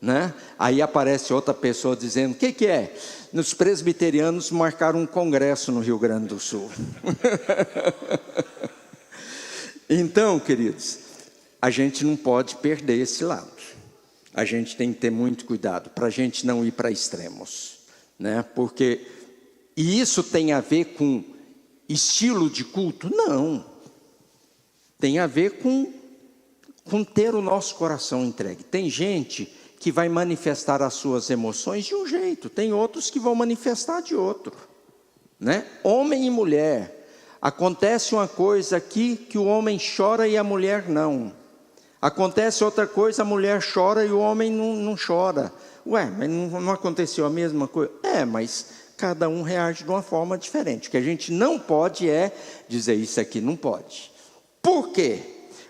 né? Aí aparece outra pessoa dizendo, o que é? Os presbiterianos marcaram um congresso no Rio Grande do Sul. Então, queridos, a gente não pode perder esse lado. A gente tem que ter muito cuidado para a gente não ir para extremos, né? Porque, e isso tem a ver com estilo de culto? Não. Tem a ver com ter o nosso coração entregue. Tem gente que vai manifestar as suas emoções de um jeito, tem outros que vão manifestar de outro, né? Homem e mulher. Acontece uma coisa aqui que o homem chora e a mulher não. Acontece outra coisa, a mulher chora e o homem não chora. Ué, mas não aconteceu a mesma coisa? Mas cada um reage de uma forma diferente. O que a gente não pode é dizer isso aqui não pode. Por quê?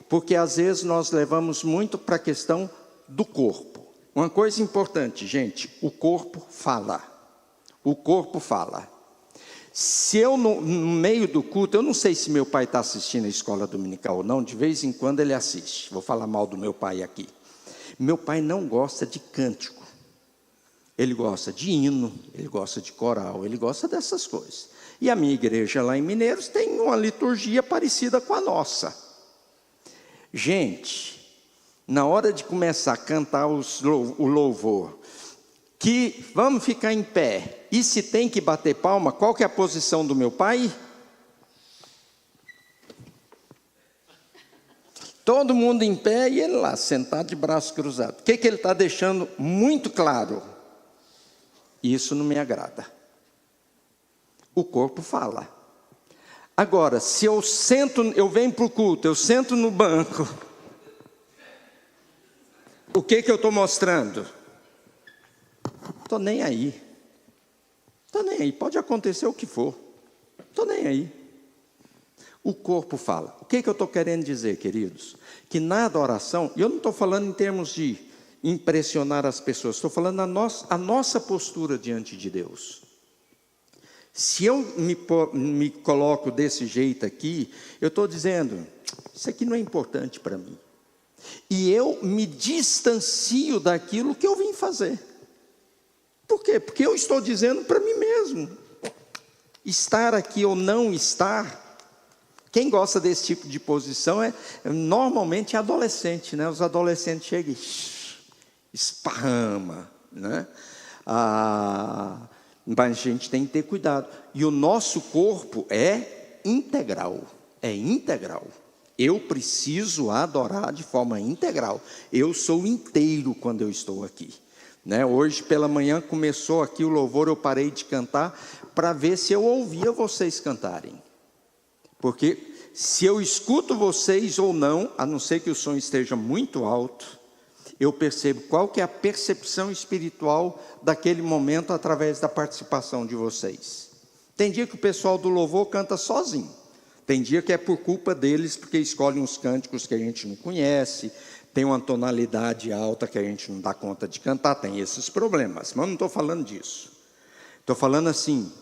Porque às vezes nós levamos muito para a questão do corpo. Uma coisa importante, gente, o corpo fala. O corpo fala. Se eu, no meio do culto, eu não sei se meu pai está assistindo a escola dominical ou não, de vez em quando ele assiste. Vou falar mal do meu pai aqui. Meu pai não gosta de cântico. Ele gosta de hino, ele gosta de coral, ele gosta dessas coisas. E a minha igreja lá em Mineiros tem uma liturgia parecida com a nossa. Gente, na hora de começar a cantar o louvor, que vamos ficar em pé, e se tem que bater palma, qual que é a posição do meu pai? Todo mundo em pé e ele lá, sentado de braço cruzado. O que ele está deixando muito claro? Isso não me agrada. O corpo fala. Agora, se eu venho para o culto, eu sento no banco, o que eu estou mostrando? Estou nem aí. Estou nem aí, pode acontecer o que for. Estou nem aí. O corpo fala. O que eu estou querendo dizer, queridos? Que na adoração, e eu não estou falando em termos de impressionar as pessoas, estou falando a nossa postura diante de Deus. Se eu me coloco desse jeito aqui, eu estou dizendo, isso aqui não é importante para mim. E eu me distancio daquilo que eu vim fazer. Por quê? Porque eu estou dizendo para mim mesmo. Estar aqui ou não estar, quem gosta desse tipo de posição normalmente é adolescente, né? Os adolescentes chegam e esparrama, né? Mas a gente tem que ter cuidado. E o nosso corpo é integral. É integral. Eu preciso adorar de forma integral. Eu sou inteiro quando eu estou aqui. né? Hoje pela manhã começou aqui o louvor, eu parei de cantar para ver se eu ouvia vocês cantarem. Porque se eu escuto vocês ou não, a não ser que o som esteja muito alto, eu percebo qual que é a percepção espiritual daquele momento através da participação de vocês. Tem dia que o pessoal do louvor canta sozinho. Tem dia que é por culpa deles, porque escolhem uns cânticos que a gente não conhece, tem uma tonalidade alta que a gente não dá conta de cantar, tem esses problemas. Mas eu não estou falando disso. Estou falando assim,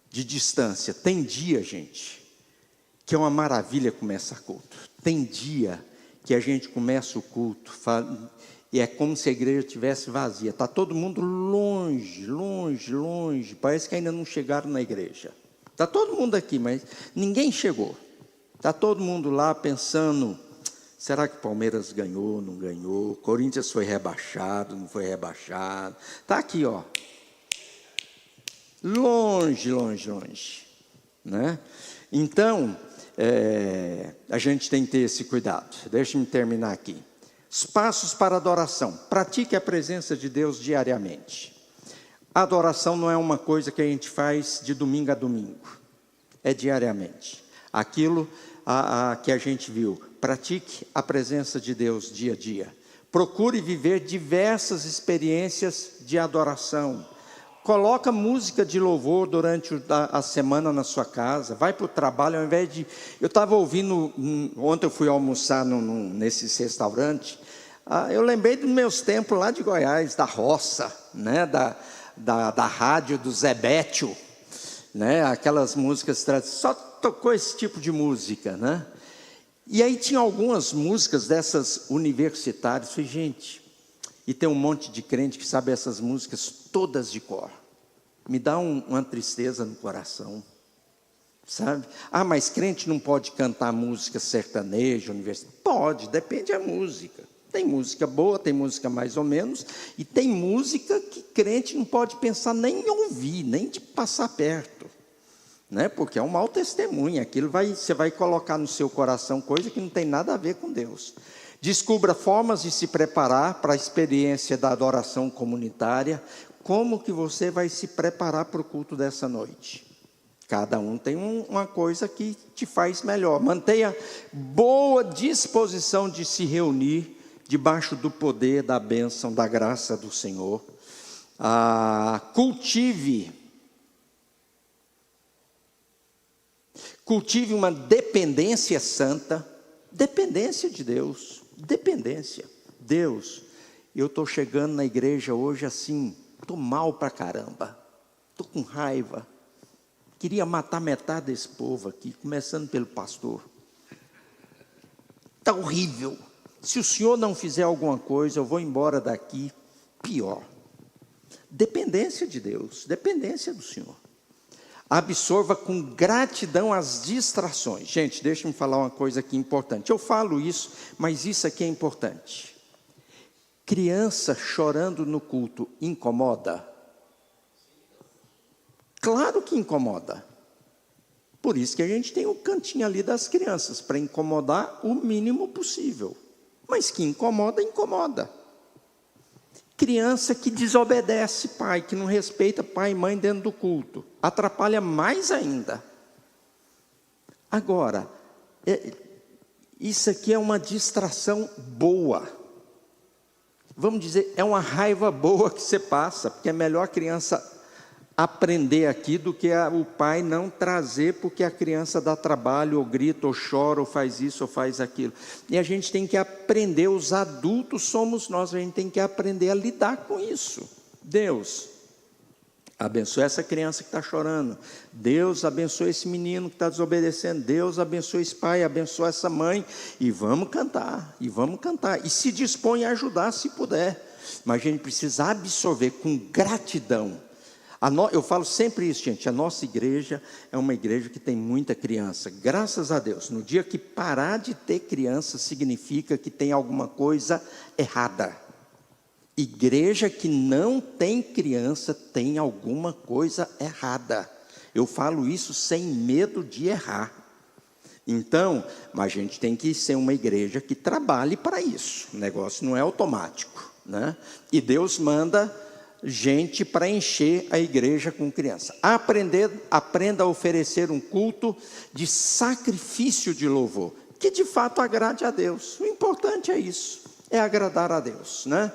de distância. Tem dia, gente, que é uma maravilha começar culto. Tem dia que a gente começa o culto e é como se a igreja estivesse vazia. Está todo mundo longe, longe, longe. Parece que ainda não chegaram na igreja. Está todo mundo aqui, mas ninguém chegou. Está todo mundo lá pensando, será que o Palmeiras ganhou, não ganhou? Corinthians foi rebaixado, não foi rebaixado? Está aqui, ó. Longe, longe, longe. Né? Então, a gente tem que ter esse cuidado. Deixe-me terminar aqui. Os passos para adoração. Pratique a presença de Deus diariamente. A adoração não é uma coisa que a gente faz de domingo a domingo. É diariamente. Aquilo que a gente viu. Pratique a presença de Deus dia a dia. Procure viver diversas experiências de adoração. Coloca música de louvor durante a semana na sua casa. Vai para o trabalho, ao invés de... Eu estava ouvindo, ontem eu fui almoçar nesses restaurantes. Eu lembrei dos meus tempos lá de Goiás, da roça, né? da rádio do Zé Bétio, né? Aquelas músicas tradicionais. Só tocou esse tipo de música, né? E aí tinha algumas músicas dessas universitárias. Falei, gente... E tem um monte de crente que sabe essas músicas todas de cor. Me dá uma tristeza no coração, sabe? Mas crente não pode cantar música sertaneja, universitária. Pode, depende da música. Tem música boa, tem música mais ou menos, e tem música que crente não pode pensar nem em ouvir, nem de passar perto, né? Porque é um mau testemunho. Aquilo você vai colocar no seu coração coisa que não tem nada a ver com Deus. Descubra formas de se preparar para a experiência da adoração comunitária. Como que você vai se preparar para o culto dessa noite? Cada um tem uma coisa que te faz melhor. Mantenha boa disposição de se reunir debaixo do poder, da bênção, da graça do Senhor. Cultive uma dependência santa, dependência de Deus. Dependência. Deus, eu estou chegando na igreja hoje assim, estou mal pra caramba, estou com raiva, queria matar metade desse povo aqui, começando pelo pastor. Está horrível. Se o senhor não fizer alguma coisa, eu vou embora daqui. Pior. Dependência de Deus, dependência do Senhor. Absorva com gratidão as distrações. Gente, deixa-me falar uma coisa aqui importante. Eu falo isso, mas isso aqui é importante. Criança chorando no culto incomoda? Claro que incomoda. Por isso que a gente tem o cantinho ali das crianças, para incomodar o mínimo possível. Mas que incomoda, incomoda. Criança que desobedece pai, que não respeita pai e mãe dentro do culto, atrapalha mais ainda. Agora, isso aqui é uma distração boa. Vamos dizer, é uma raiva boa que você passa, porque é melhor a criança aprender aqui do que o pai não trazer, porque a criança dá trabalho, ou grita, ou chora, ou faz isso, ou faz aquilo. E a gente tem que aprender, os adultos somos nós, a gente tem que aprender a lidar com isso. Deus, abençoe essa criança que está chorando. Deus, abençoe esse menino que está desobedecendo. Deus, abençoe esse pai, abençoe essa mãe. E vamos cantar, e vamos cantar. E se dispõe a ajudar se puder. Mas a gente precisa absorver com gratidão. Eu falo sempre isso, gente, a nossa igreja é uma igreja que tem muita criança, graças a Deus. No dia que parar de ter criança, significa que tem alguma coisa errada. Igreja que não tem criança, tem alguma coisa errada. Eu falo isso sem medo de errar. Então, mas a gente tem que ser uma igreja que trabalhe para isso. O negócio não é automático, né? E Deus manda gente para encher a igreja com criança. Aprenda a oferecer um culto de sacrifício de louvor, que de fato agrade a Deus. O importante é isso, é agradar a Deus, né?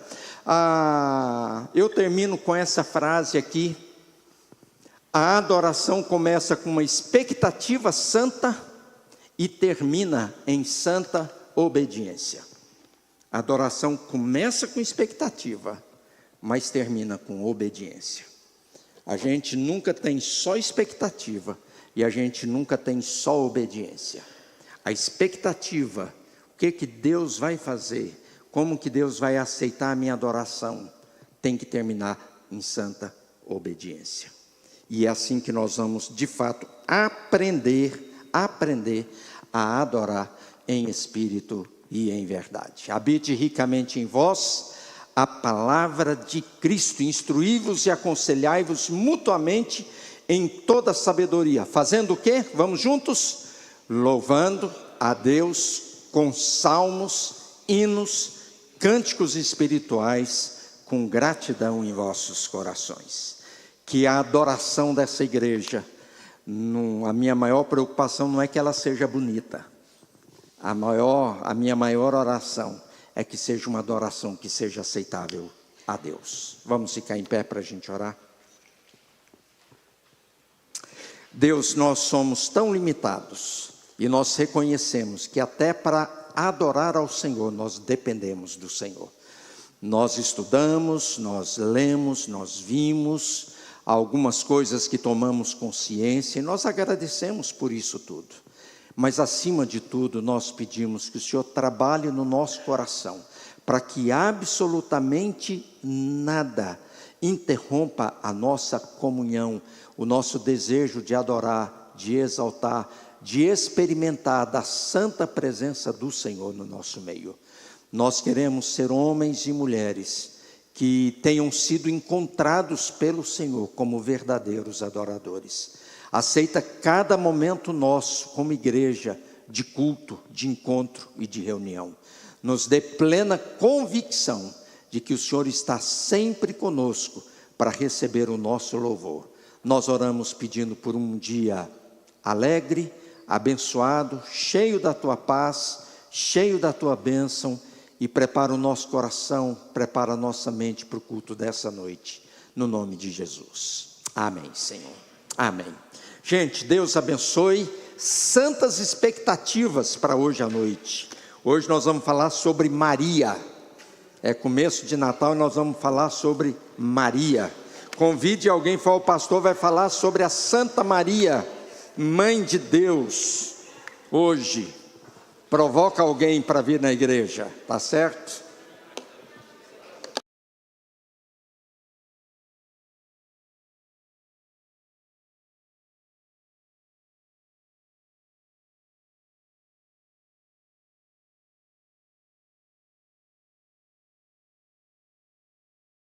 Eu termino com essa frase aqui: a adoração começa com uma expectativa santa e termina em santa obediência. A adoração começa com expectativa, mas termina com obediência. A gente nunca tem só expectativa e a gente nunca tem só obediência. A expectativa, o que Deus vai fazer, como que Deus vai aceitar a minha adoração, tem que terminar em santa obediência. E é assim que nós vamos, de fato, aprender a adorar em espírito e em verdade. Habite ricamente em vós a palavra de Cristo, instruí-vos e aconselhai-vos mutuamente em toda sabedoria, fazendo o quê? Vamos juntos? Louvando a Deus com salmos, hinos, cânticos espirituais, com gratidão em vossos corações. Que a adoração dessa igreja, a minha maior preocupação não é que ela seja bonita. A minha maior oração é que seja uma adoração que seja aceitável a Deus. Vamos ficar em pé para a gente orar? Deus, nós somos tão limitados e nós reconhecemos que até para adorar ao Senhor nós dependemos do Senhor. Nós estudamos, nós lemos, nós vimos algumas coisas que tomamos consciência e nós agradecemos por isso tudo. Mas acima de tudo nós pedimos que o Senhor trabalhe no nosso coração, para que absolutamente nada interrompa a nossa comunhão, o nosso desejo de adorar, de exaltar, de experimentar da santa presença do Senhor no nosso meio. Nós queremos ser homens e mulheres que tenham sido encontrados pelo Senhor como verdadeiros adoradores. Aceita cada momento nosso como igreja de culto, de encontro e de reunião. Nos dê plena convicção de que o Senhor está sempre conosco para receber o nosso louvor. Nós oramos pedindo por um dia alegre, abençoado, cheio da Tua paz, cheio da Tua bênção, e prepara o nosso coração, prepara a nossa mente para o culto dessa noite, no nome de Jesus. Amém, Senhor. Amém. Gente, Deus abençoe. Santas expectativas para hoje à noite. Hoje nós vamos falar sobre Maria. É começo de Natal e nós vamos falar sobre Maria. Convide alguém, o pastor vai falar sobre a Santa Maria, Mãe de Deus. Hoje, provoca alguém para vir na igreja, tá certo?